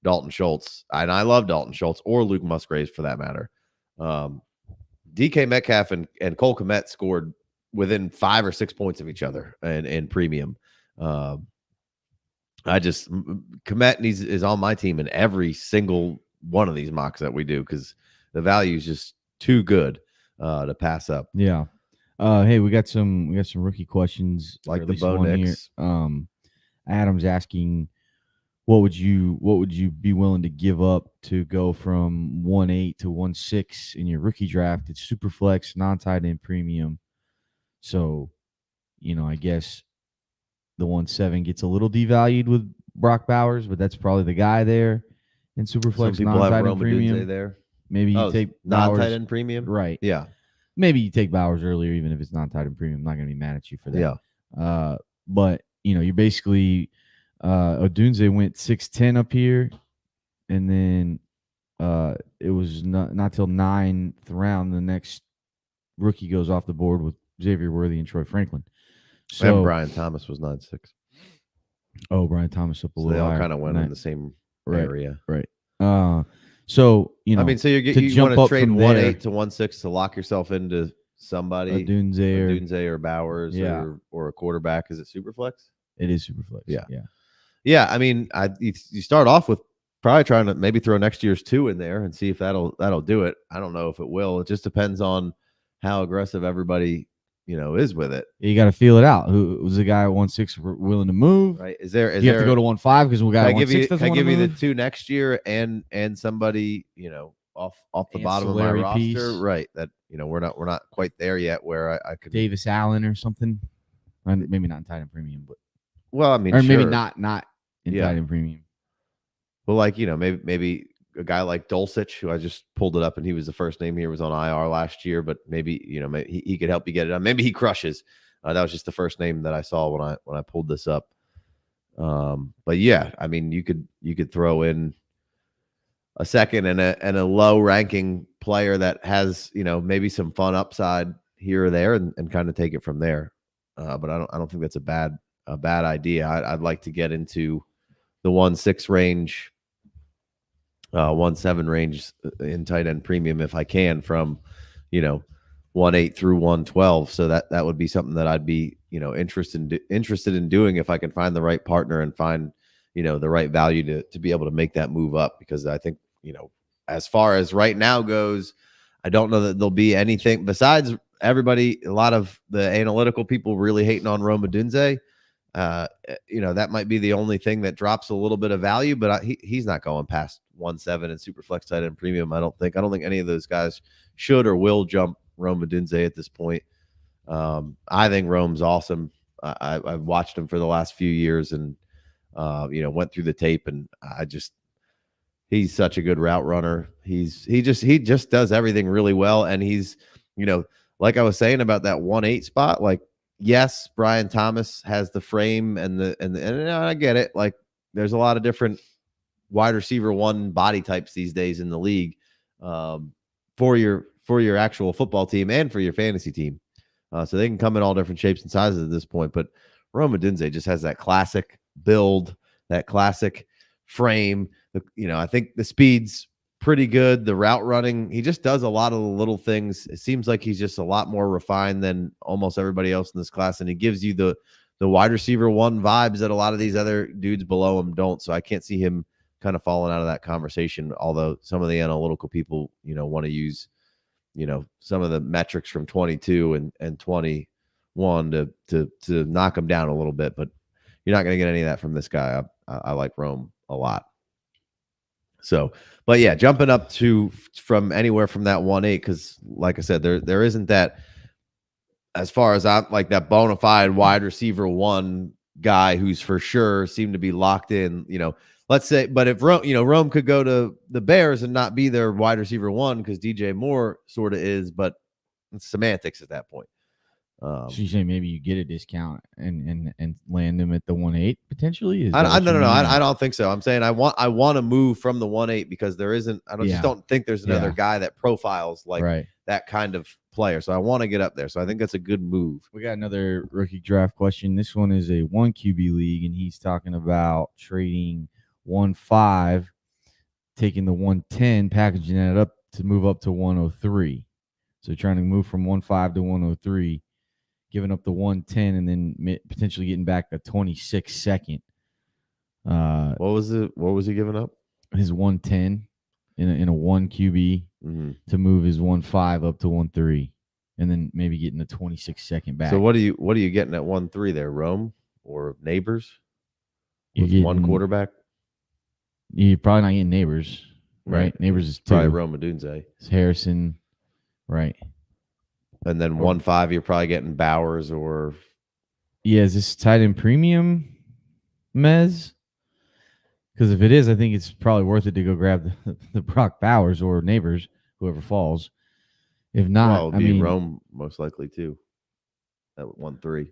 Dalton Schultz. And I love Dalton Schultz or Luke Musgraves for that matter. DK Metcalf and Cole Kmet scored within 5 or 6 points of each other in premium. Kmet is on my team in every single one of these mocks that we do because the value is just too good to pass up. Yeah. Hey, we got some rookie questions like the Bo Nix. Adam's asking, what would you be willing to give up to go from 1.8 to 1.6 in your rookie draft? It's Superflex, non-tight end premium. So, I guess the 1.7 gets a little devalued with Brock Bowers, but that's probably the guy there in Superflex, non-tight end premium. There. Maybe you take Bowers, non-tight end premium, right? Yeah. Maybe you take Bowers earlier, even if it's non-tight end premium. I'm not going to be mad at you for that. Yeah. But you're basically Odunze went 6'10" up here, and then it was not till 9th round the next rookie goes off the board with Xavier Worthy and Troy Franklin. So and Brian Thomas was 9.6. Oh, Brian Thomas up a little higher. They all kind of went in the same area, right? So I mean, so you want to trade 1.8 to 1.6 to lock yourself into somebody, Odunze or Bowers, or a quarterback. Is it Superflex? It is Superflex. Yeah. I mean, you start off with probably trying to maybe throw next year's 2 in there and see if that'll do it. I don't know if it will. It just depends on how aggressive everybody is with it. You got to feel it out. Who was the guy at 1.6 willing to move? Right? You have to go to 1.5 because we got 1.6. Can I give you the 2 next year and somebody off the bottom of my roster, piece. Right? That we're not quite there yet. Where I could Davis Allen or something. Maybe not in tight end premium, but well, I mean, or maybe not in tight end premium. Well, like maybe a guy like Dulcich, who I just pulled it up, and he was the first name here, was on IR last year, but maybe maybe he could help you get it on. Maybe he crushes. That was just the first name that I saw when I pulled this up. But yeah, I mean, you could throw in a second and a low ranking player that has, maybe some fun upside here or there, and kind of take it from there. But I don't think that's a bad idea. I'd like to get into the 1.6 range, 1.7 range in tight end premium if I can, from 1.8 through 1.12. So that would be something that I'd be interested in doing if I can find the right partner and find the right value to be able to make that move up, because I think as far as right now goes, I don't know that there'll be anything besides everybody. A lot of the analytical people really hating on Rome Odunze. That might be the only thing that drops a little bit of value, but he's not going past 1.7 in Superflex tight end premium. I don't think any of those guys should or will jump Rome Odunze at this point. I think Rome's awesome. I've watched him for the last few years, and went through the tape, and he's such a good route runner. He just does everything really well, and he's like I was saying about that 1.8 spot, like, yes, Brian Thomas has the frame and I get it. Like, there's a lot of different wide receiver one body types these days in the league, for your actual football team and for your fantasy team. So they can come in all different shapes and sizes at this point. But Rome Odunze just has that classic build, that classic frame. I think the speed's pretty good. The route running, he just does a lot of the little things. It seems like he's just a lot more refined than almost everybody else in this class, and he gives you the wide receiver one vibes that a lot of these other dudes below him don't. So I can't see him kind of falling out of that conversation, although some of the analytical people want to use some of the metrics from 22 and 21 to knock him down a little bit. But you're not going to get any of that from this guy. I like Rome a lot. So, but yeah, jumping up from anywhere from that 1.8, because like I said, there isn't that, as far as I'm like, that bona fide wide receiver one guy who's for sure seemed to be locked in, let's say. But if Rome could go to the Bears and not be their wide receiver one, because DJ Moore sort of is, but it's semantics at that point. So you're saying maybe you get a discount and land them at the 1.8 potentially? No. I don't think so. I'm saying I want to move from the 1.8 because there isn't. Just don't think there's another guy that profiles like that kind of player. So I want to get up there. So I think that's a good move. We got another rookie draft question. This one is a 1 QB league, and he's talking about trading 1.5, taking the 1.10, packaging that up to move up to 1.03. So trying to move from 1.5 to 1.03. Giving up the 1.10 and then potentially getting back a 26 second. What was he giving up? His 1.10 in a 1 QB to move his 1.5 up to 1.3, and then maybe getting a 26 second back. So what are you getting at 1.3 there? Rome or Neighbors? With one quarterback? You're probably not getting Neighbors, right? Neighbors is 2. Probably Rome Odunze. It's Harrison, right? And then 1.5, you're probably getting Bowers or... Yeah, is this tight end premium, Mez? Because if it is, I think it's probably worth it to go grab the Brock Bowers or Neighbors, whoever falls. If not, it'd be Rome most likely too at 1.3.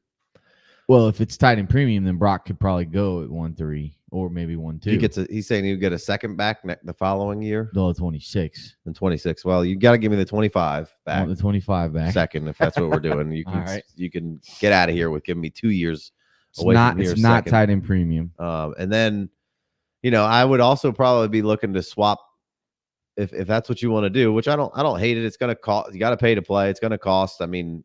Well, if it's tight end premium, then Brock could probably go at 1.3 or maybe 1.2. He's saying he'd get a second back the following year. No, 26. And 26. Well, you got to give me the 25 back. I want the 25 back. Second, if that's what we're doing. You can you can get out of here with giving me 2 years away from here. It's not tight end premium. And then, I would also probably be looking to swap if that's what you want to do, which I don't hate it. It's going to cost. You got to pay to play. It's going to cost. I mean,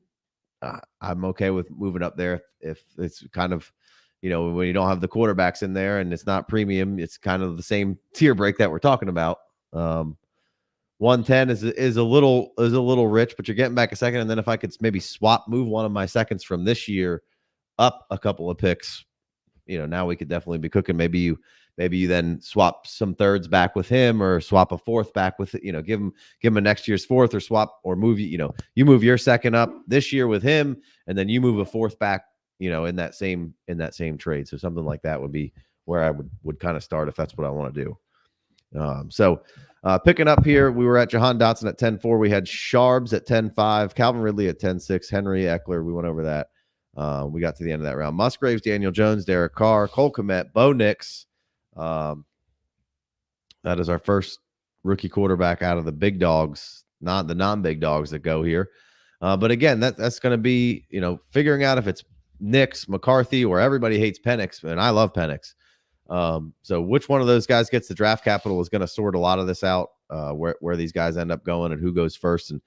I'm okay with moving up there if it's kind of, when you don't have the quarterbacks in there and it's not premium, it's kind of the same tier break that we're talking about. 1.10 is a little rich, but you're getting back a second. And then if I could maybe move one of my seconds from this year up a couple of picks, now we could definitely be cooking. Maybe you then swap some thirds back with him, or swap a fourth back with it. Give him a next year's fourth, or swap or move. You move your second up this year with him, and then you move a fourth back. In that same trade. So something like that would be where I would kind of start if that's what I want to do. So picking up here, we were at Jahan Dotson at 10.4. We had Sharbs at 10.5, Calvin Ridley at 10.6, Henry Eckler. We went over that. We got to the end of that round. Musgraves, Daniel Jones, Derek Carr, Cole Kmet, Bo Nix. That is our first rookie quarterback out of the big dogs, not the non-big dogs that go here. But again, that's going to be, figuring out if it's Nix, McCarthy, or everybody hates Penix, and I love Penix. So which one of those guys gets the draft capital is going to sort a lot of this out, where these guys end up going and who goes first. And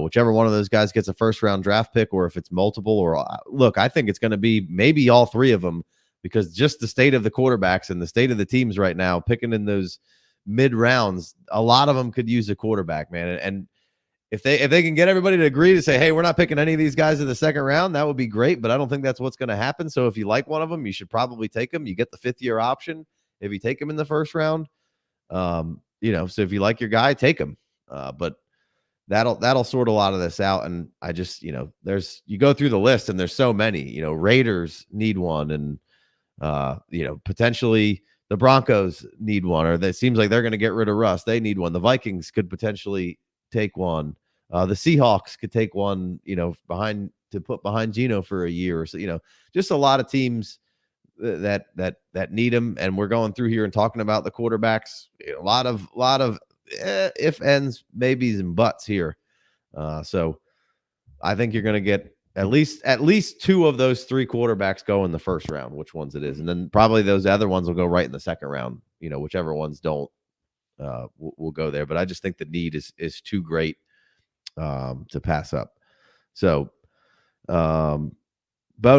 whichever one of those guys gets a first-round draft pick, or if it's multiple, or look, I think it's going to be maybe all three of them, because just the state of the quarterbacks and the state of the teams right now, picking in those mid rounds, a lot of them could use a quarterback, man. And if they can get everybody to agree to say, hey, we're not picking any of these guys in the second round, that would be great. But I don't think that's what's going to happen. So if you like one of them, you should probably take them. You get the 5th-year option if you take him in the first round. So if you like your guy, take him. But that'll sort a lot of this out. And I just, you go through the list and there's so many. Raiders need one, and potentially the Broncos need one, or it seems like they're going to get rid of Russ. They need one. The Vikings could potentially take one. The Seahawks could take one, behind Geno for a year or so. Just a lot of teams that need him. And we're going through here and talking about the quarterbacks. A lot of if, ands, maybes, and buts here. So I think you're going to get at least 2 of those 3 quarterbacks go in the first round, which ones it is. And then probably those other ones will go right in the second round, whichever ones don't, will go there. But I just think the need is too great to pass up. So Bo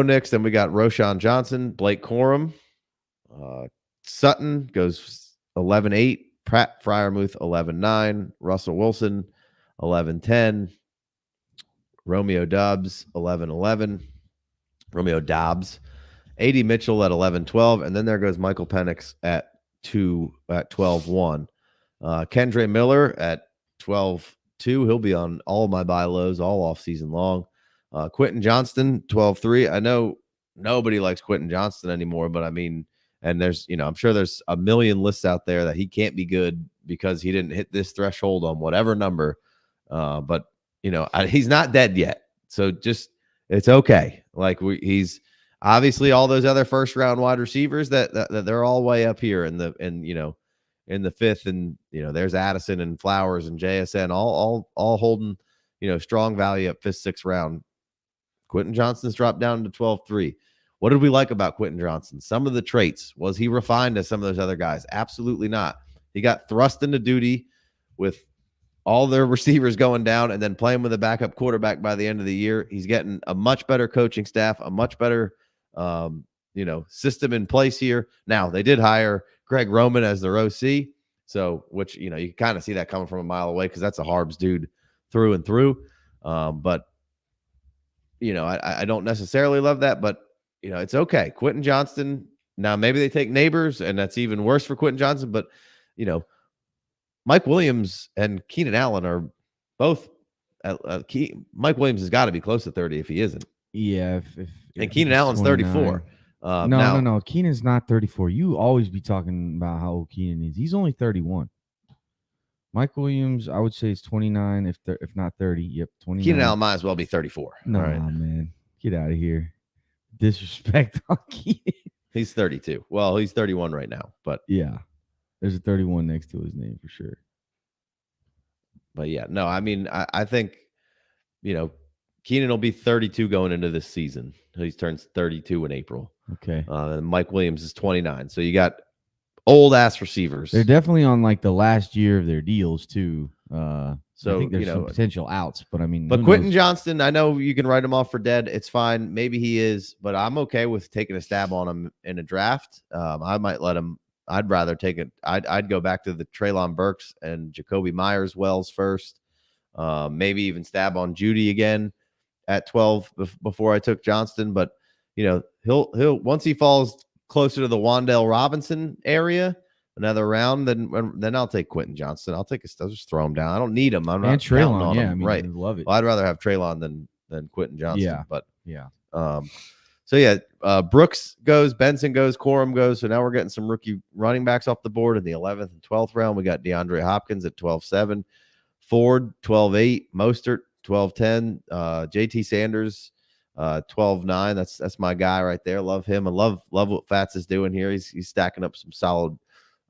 Nix, then we got Roschon Johnson, Blake Corum, Sutton goes 11-8, Pratt Freiermuth 11-9, Russell Wilson 11-10, Romeo Doubs 11-11, Romeo Dobbs, A.D. Mitchell at 11-12, and then there goes Michael Penix at 12-1. Kendre Miller at 12-2. He'll be on all my buy lows all off season long. Quentin Johnston 12-3. I know nobody likes Quentin Johnston anymore, but I mean, and there's, I'm sure there's a million lists out there that he can't be good because he didn't hit this threshold on whatever number. But he's not dead yet. So just, it's okay. Like he's obviously all those other first round wide receivers that they're all way up here in the 5th, and there's Addison and Flowers and JSN all holding strong value up 5th, 6th round. Quentin Johnston's dropped down to 12-3. What did we like about Quentin Johnston? Some of the traits. Was he refined as some of those other guys? Absolutely not. He got thrust into duty with all their receivers going down and then playing with a backup quarterback by the end of the year. He's getting a much better coaching staff, a much better system in place here. Now, they did hire Greg Roman as their OC, so which you kind of see that coming from a mile away because that's a Harbs dude through and through. But I don't necessarily love that, but it's okay. Quentin Johnston. Now maybe they take Neighbors, and that's even worse for Quentin Johnston. But Mike Williams and Keenan Allen are both. Mike Williams has got to be close to 30 if he isn't. Yeah, and Keenan Allen's 34. No. Keenan's not 34. You always be talking about how old Keenan is. He's only 31. Mike Williams, I would say, is 29, if not 30. Yep, 29. Keenan Allen might as well be 34. No, right. Man, get out of here. Disrespect on Keenan. He's 32. Well, he's 31 right now, but yeah, there's a 31 next to his name for sure. But yeah, no, I mean, I think Keenan will be 32 going into this season. He turns 32 in April. Okay. And Mike Williams is 29. So you got old ass receivers. They're definitely on like the last year of their deals too. So I think there's some potential outs, but I mean, but Quentin Johnston, I know you can write him off for dead. It's fine. Maybe he is, but I'm okay with taking a stab on him in a draft. I might let him. I'd rather take it. I'd go back to the Treylon Burks and Jacoby Myers-Wells first. Maybe even stab on Judy again at 12 before I took Johnston. But he'll once he falls closer to the Wan'Dale Robinson area, another round, then I'll take Quentin Johnston. I'll just throw him down. I don't need him. I'm not Treylon on him. Right. I love it. Well, I'd rather have Treylon than Quentin Johnston. Yeah. But yeah. So yeah, Brooks goes, Benson goes, Corum goes. So now we're getting some rookie running backs off the board in the 11th and 12th round. We got DeAndre Hopkins at 12-7, Ford 12-8, Mostert 12-10, JT Sanders 12-9. That's my guy right there. Love him. I love what Fats is doing here. He's stacking up some solid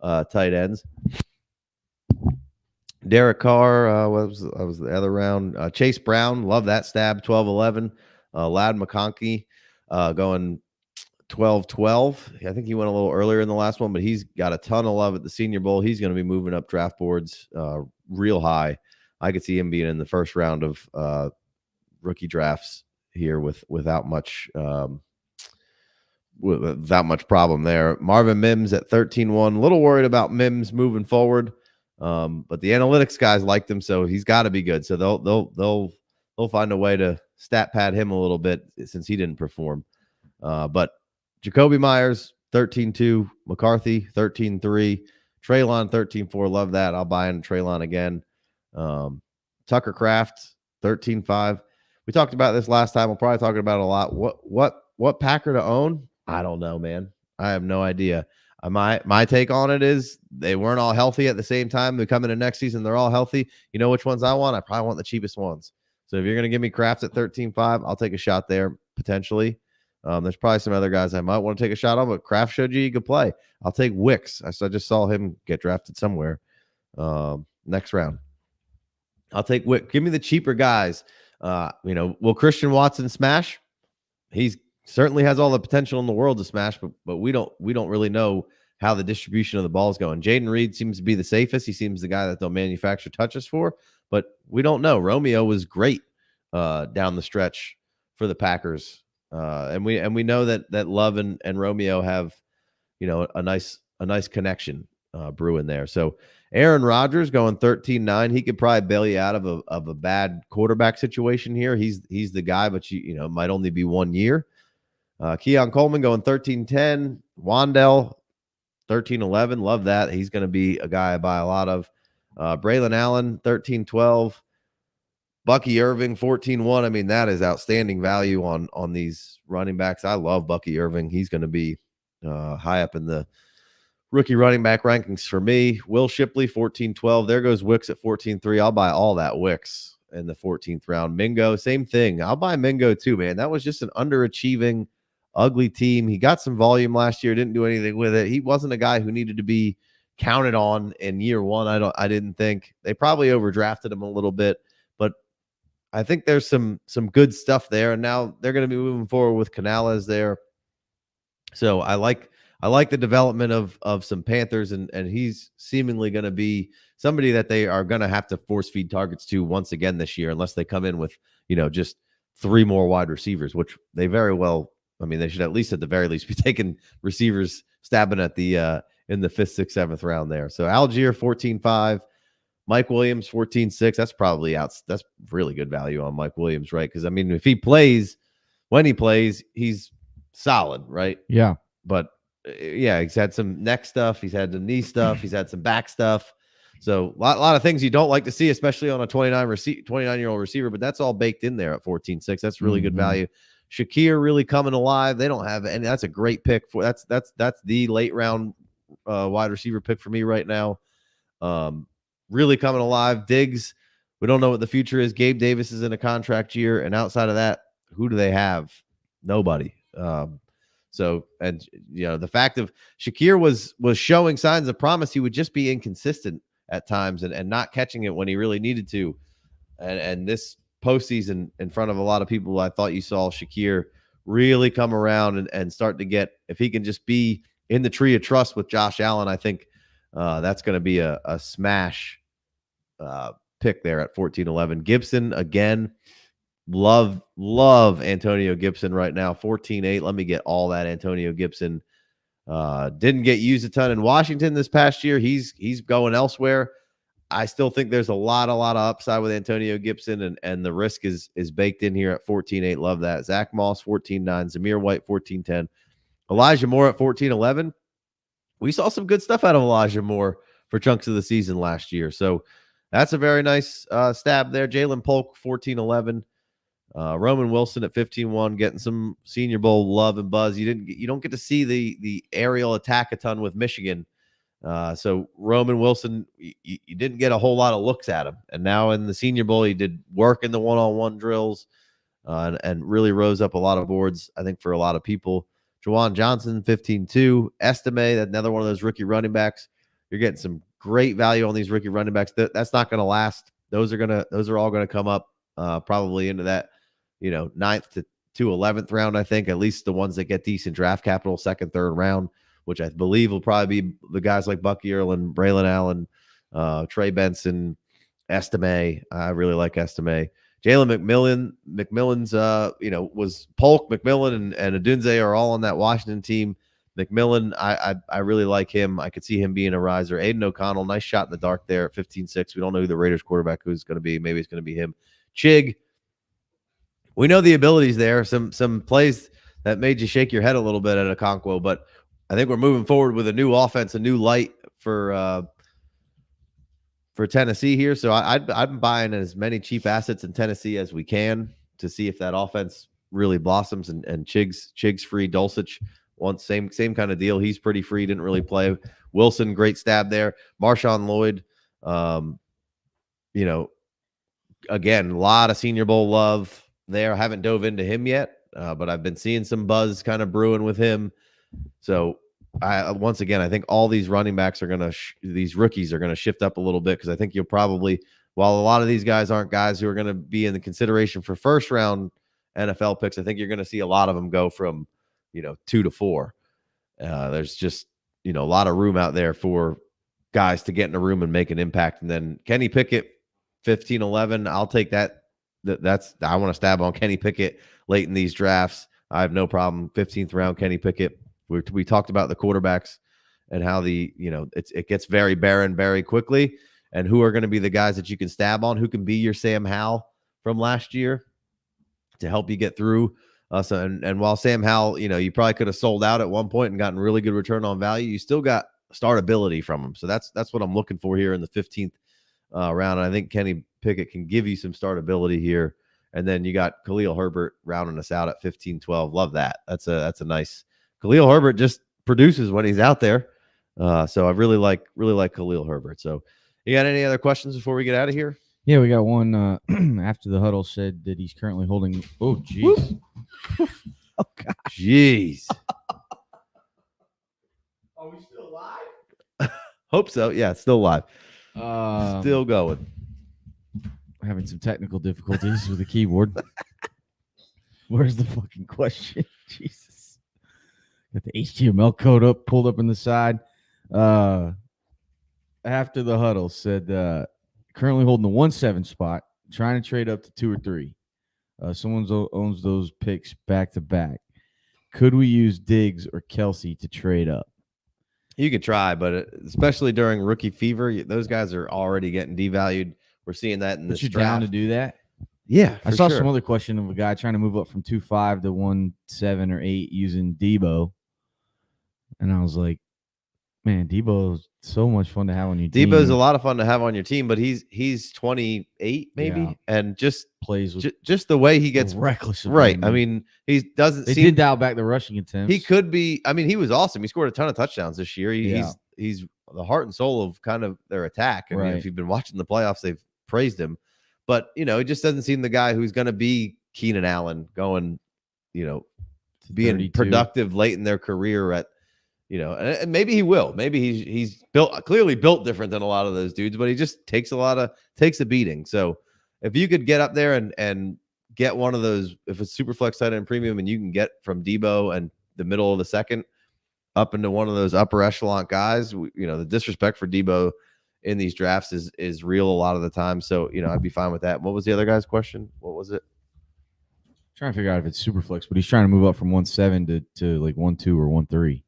tight ends. Derek Carr was the other round. Chase Brown, love that stab, 12-11. Loud McConkey going 12-12. I think he went a little earlier in the last one, but he's got a ton of love at the Senior Bowl. He's going to be moving up draft boards real high. I could see him being in the first round of rookie drafts here without much problem there. Marvin Mims at 13-1. A little worried about Mims moving forward. But the analytics guys liked him, so he's got to be good. So they'll find a way to stat pad him a little bit since he didn't perform. But Jacoby Myers 13-2, McCarthy 13-3, Treylon 13-4. Love that. I'll buy in Treylon again. Tucker Kraft 13-5. We talked about this last time. We'll probably talk about it a lot. What Packer to own? I don't know, man. I have no idea. My take on it is they weren't all healthy at the same time. They come into next season, they're all healthy. You know which ones I want? I probably want the cheapest ones. So if you're going to give me Kraft at 13-5, I'll take a shot there potentially. There's probably some other guys I might want to take a shot on, but Kraft showed you could play. I'll take Wicks. I just saw him get drafted somewhere next round. I'll take Wicks. Give me the cheaper guys. Will Christian Watson smash? He's certainly has all the potential in the world to smash, but we don't really know how the distribution of the ball is going. Jaden Reed seems to be the safest. He seems the guy that they'll manufacture touches for, but we don't know. Romeo was great down the stretch for the Packers, and we know that Love and Romeo have a nice connection brewing there. So Aaron Rodgers going 13-9. He could probably bail you out of a bad quarterback situation here. He's the guy, but it might only be 1 year. Keon Coleman going 13-10. Wandell 13-11. Love that. He's going to be a guy I buy a lot of. Braylon Allen 13-12. Bucky Irving 14-1. I mean, that is outstanding value on these running backs. I love Bucky Irving. He's going to be high up in the rookie running back rankings for me. Will Shipley 14-12. There goes Wicks at 14-3. I'll buy all that Wicks in the 14th round. Mingo, same thing. I'll buy Mingo too, man. That was just an underachieving, ugly team. He got some volume last year, didn't do anything with it. He wasn't a guy who needed to be counted on in year one. I didn't think. They probably overdrafted him a little bit, but I think there's some good stuff there. And now they're going to be moving forward with Canales there. So I like the development of some Panthers, and he's seemingly going to be somebody that they are going to have to force feed targets to once again this year, unless they come in with, just 3 more wide receivers, which they very well, they should at least at the very least be taking receivers stabbing at the in the 5th, 6th, 7th round there. So Algier 14-5, Mike Williams 14-6. That's probably that's really good value on Mike Williams, right? Because if he plays, when he plays, he's solid, right? Yeah. But yeah, he's had some neck stuff, he's had the knee stuff, he's had some back stuff. So a lot of things you don't like to see, especially on a 29-year-old receiver, but that's all baked in there at 14-6. That's really good value. Shakir really coming alive. They don't have any. That's a great pick for that's the late round wide receiver pick for me right now. Really coming alive. Diggs, we don't know what the future is. Gabe Davis is in a contract year, and outside of that, who do they have? Nobody. So, and the fact of Shakir was showing signs of promise. He would just be inconsistent at times and not catching it when he really needed to. And this postseason, in front of a lot of people, I thought you saw Shakir really come around and start to get, if he can just be in the tree of trust with Josh Allen, I think that's going to be a smash pick there at 14-11. Gibson, again, love Antonio Gibson right now, 14-8. Let me get all that Antonio Gibson. Didn't get used a ton in Washington this past year. He's going elsewhere. I still think there's a lot of upside with Antonio Gibson, and the risk is baked in here at 14-8. Love that. Zach Moss 14-9, Zamir White 14-10, Elijah Moore at 14-11. We saw some good stuff out of Elijah Moore for chunks of the season last year, so that's a very nice stab there. Jalen Polk 14-11. Roman Wilson at 15-1, getting some Senior Bowl love and buzz. You don't get to see the aerial attack a ton with Michigan. So Roman Wilson, you didn't get a whole lot of looks at him. And now in the Senior Bowl, he did work in the one-on-one drills. and really rose up a lot of boards, I think, for a lot of people. Juwan Johnson, 15-2. Estime, another one of those rookie running backs. You're getting some great value on these rookie running backs. That's not going to last. Those are all going to come up probably into that, 9th to 11th round, I think, at least the ones that get decent draft capital, 2nd, 3rd round, which I believe will probably be the guys like Bucky Erlin, Braylon Allen, Trey Benson, Estime. I really like Estime. Jalen McMillan's, was Polk, McMillan, and Adunze are all on that Washington team. McMillan, I really like him. I could see him being a riser. Aiden O'Connell, nice shot in the dark there at 15-6. We don't know who the Raiders quarterback who's going to be. Maybe it's going to be him. Chig, we know the abilities there. Some plays that made you shake your head a little bit at Okonkwo, but I think we're moving forward with a new offense, a new light for Tennessee here. So I'm buying as many cheap assets in Tennessee as we can to see if that offense really blossoms. And Chig's free. Dulcich, same kind of deal. He's pretty free. Didn't really play. Wilson, great stab there. Marshawn Lloyd, again, a lot of Senior Bowl love there. I haven't dove into him yet, but I've been seeing some buzz kind of brewing with him. So once again, I think all these running backs these rookies are going to shift up a little bit, because I think you'll probably, while a lot of these guys aren't guys who are going to be in the consideration for first round NFL picks, I think you're going to see a lot of them go from, 2 to 4. There's just, a lot of room out there for guys to get in a room and make an impact. And then Kenny Pickett, 15-11, I'll take that. I want to stab on Kenny Pickett late in these drafts. I have no problem. 15th round, Kenny Pickett. We talked about the quarterbacks and how it gets very barren very quickly, and who are going to be the guys that you can stab on, who can be your Sam Howell from last year to help you get through. And while Sam Howell, you probably could have sold out at one point and gotten really good return on value, you still got startability from him. So that's what I'm looking for here in the 15th round. And I think Kenny Pickett can give you some startability here. And then you got Khalil Herbert rounding us out at 15-12. Love that. That's a nice. Khalil Herbert just produces when he's out there. So I really like Khalil Herbert. So you got any other questions before we get out of here? Yeah, we got one after the huddle said that he's currently holding. Oh, jeez. Oh, gosh. Jeez. Are we still live? Hope so. Yeah, it's still live. Still going. Having some technical difficulties with the keyboard. Where's the fucking question? Jesus. Got the HTML code pulled up on the side. After the huddle said currently holding the 1-7 spot, trying to trade up to 2 or 3. Someone owns those picks back to back. Could we use Diggs or Kelsey to trade up? You could try, but especially during rookie fever, those guys are already getting devalued. We're seeing that in this draft. You down to do that? Yeah, I saw some other question of a guy trying to move up from 2.5 to 1.7 or 8 using Debo, and I was like, man, Debo's so much fun to have on your team. Debo's a lot of fun to have on your team, but he's 28 maybe, and just plays with just the way he gets reckless. Right. I mean, he doesn't. They did dial back the rushing attempts. He could be. I mean, he was awesome. He scored a ton of touchdowns this year. He's the heart and soul of kind of their attack. I mean, if you've been watching the playoffs, they've praised him, but he just doesn't seem the guy who's going to be Keenan Allen going, being 32. Productive late in their career at. And maybe he will. Maybe he's clearly built different than a lot of those dudes, but he just takes a beating. So if you could get up there and get one of those, if it's Superflex tight end premium, and you can get from Debo and the middle of the second up into one of those upper echelon guys, the disrespect for Debo in these drafts is real a lot of the time. So I'd be fine with that. What was the other guy's question? What was it? Trying to figure out if it's Superflex, but he's trying to move up from 1.7 to like 1.2 or 1.3.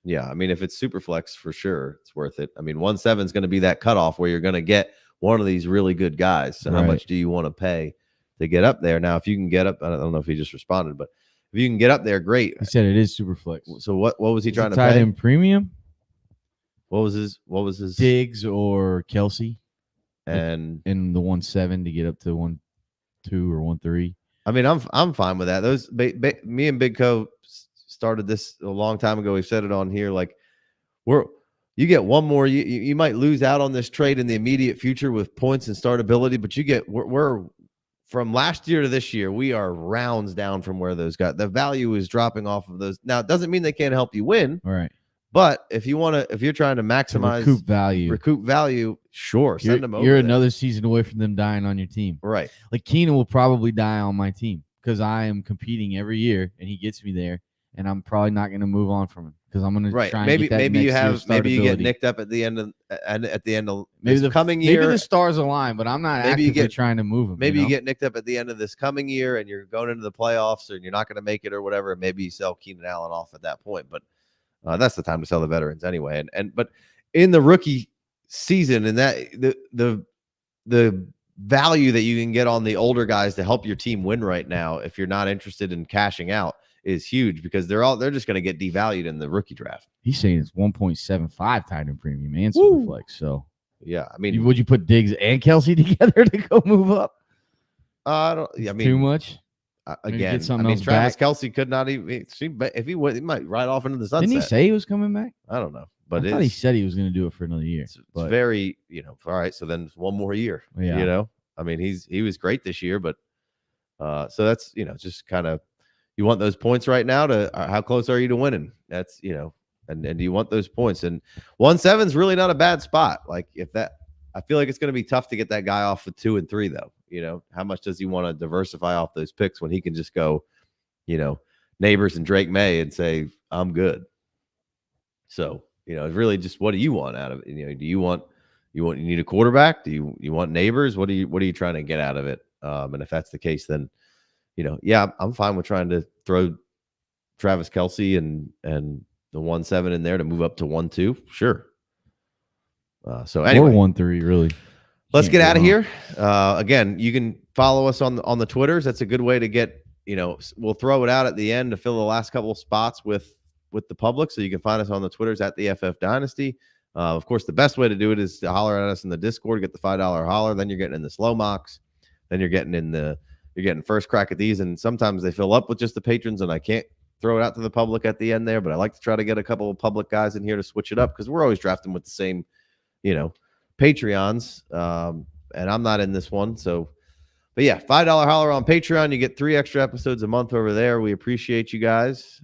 Yeah, I mean, if it's Superflex, for sure, it's worth it. I mean, 1.7 is going to be that cutoff where you're going to get one of these really good guys. So how much do you want to pay to get up there? Now, if you can get up, I don't know if he just responded, but if you can get up there, great. He said it is Superflex. So what was he trying to pay? Tight end premium? What was his Diggs or Kelsey? And in the 1.7 to get up to 1.2 or 1.3. I mean, I'm fine with that. Those me and Big Co started this a long time ago. We've said it on here. Like, you get one more. You might lose out on this trade in the immediate future with points and startability, but we're from last year to this year, we are rounds down from where those guys. The value is dropping off of those. Now, it doesn't mean they can't help you win. All right. But if you're trying to maximize recoup value, sure, send them over. You're another season away from them dying on your team. Right. Like Keenan will probably die on my team because I am competing every year and he gets me there, and I'm probably not going to move on from him because I'm going to try and get that maybe you get nicked up at the end of this coming year. Maybe the stars align, but I'm not actively trying to move him. Maybe you get nicked up at the end of this coming year and you're going into the playoffs and you're not going to make it or whatever, and maybe you sell Keenan Allen off at that point. But that's the time to sell the veterans anyway. But in the rookie season, and that the value that you can get on the older guys to help your team win right now, if you're not interested in cashing out, is huge because they're just going to get devalued in the rookie draft. He's saying it's 1.75 tight end premium and Superflex. So yeah, I mean, would you put Diggs and Kelsey together to go move up? Too much. Again, Travis Kelsey could not even. If he went, he might ride off into the sunset. Didn't he say he was coming back? I don't know, but I thought he said he was going to do it for another year. It's very, all right. So then one more year. Yeah. I mean, he was great this year, but so that's just kind of, you want those points right now to how close are you to winning? That's and do you want those points? And 1.7 is really not a bad spot. Like I feel like it's going to be tough to get that guy off of 2 and 3 though. How much does he want to diversify off those picks when he can just go, Neighbors and Drake May and say, I'm good. So, it's really just, what do you want out of it? Do you need a quarterback? Do you want Neighbors? What are you trying to get out of it? And if that's the case, then, I'm fine with trying to throw Travis Kelsey and the 1.7 in there to move up to 1.2. Sure. So anyway, or 1.3 really. Let's get out of here. Again, you can follow us on the Twitters. That's a good way to get, we'll throw it out at the end to fill the last couple of spots with the public. So you can find us on the Twitters at the FF Dynasty. Of course, the best way to do it is to holler at us in the Discord, get the $5 holler. Then you're getting in the slow mocks. Then you're getting first crack at these. And sometimes they fill up with just the patrons and I can't throw it out to the public at the end there, but I like to try to get a couple of public guys in here to switch it up because we're always drafting with the same, Patreons, and I'm not in this one. So, but yeah, $5 holler on Patreon. You get 3 extra episodes a month over there. We appreciate you guys.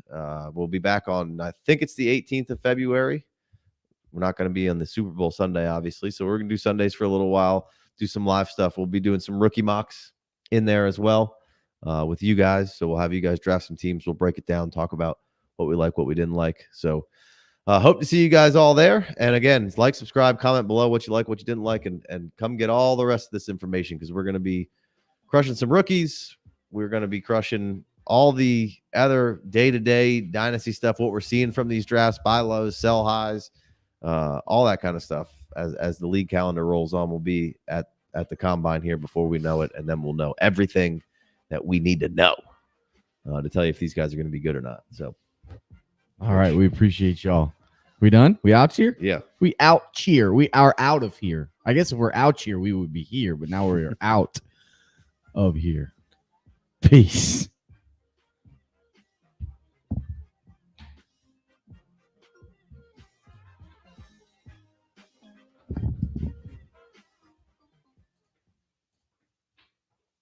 We'll be back on, I think it's the 18th of February. We're not going to be on the Super Bowl Sunday, obviously. So we're going to do Sundays for a little while, do some live stuff. We'll be doing some rookie mocks in there as well with you guys. So we'll have you guys draft some teams. We'll break it down, talk about what we like, what we didn't like. So hope to see you guys all there. And again, like, subscribe, comment below what you like, what you didn't like, and come get all the rest of this information because we're going to be crushing some rookies. We're going to be crushing all the other day-to-day dynasty stuff, what we're seeing from these drafts, buy lows, sell highs, all that kind of stuff. As the league calendar rolls on, we'll be at the combine here before we know it, and then we'll know everything that we need to know to tell you if these guys are going to be good or not. So. All right, we appreciate y'all. We done? We out here? Yeah. We out cheer. We are out of here. I guess if we're out here, we would be here, but now we're out of here. Peace.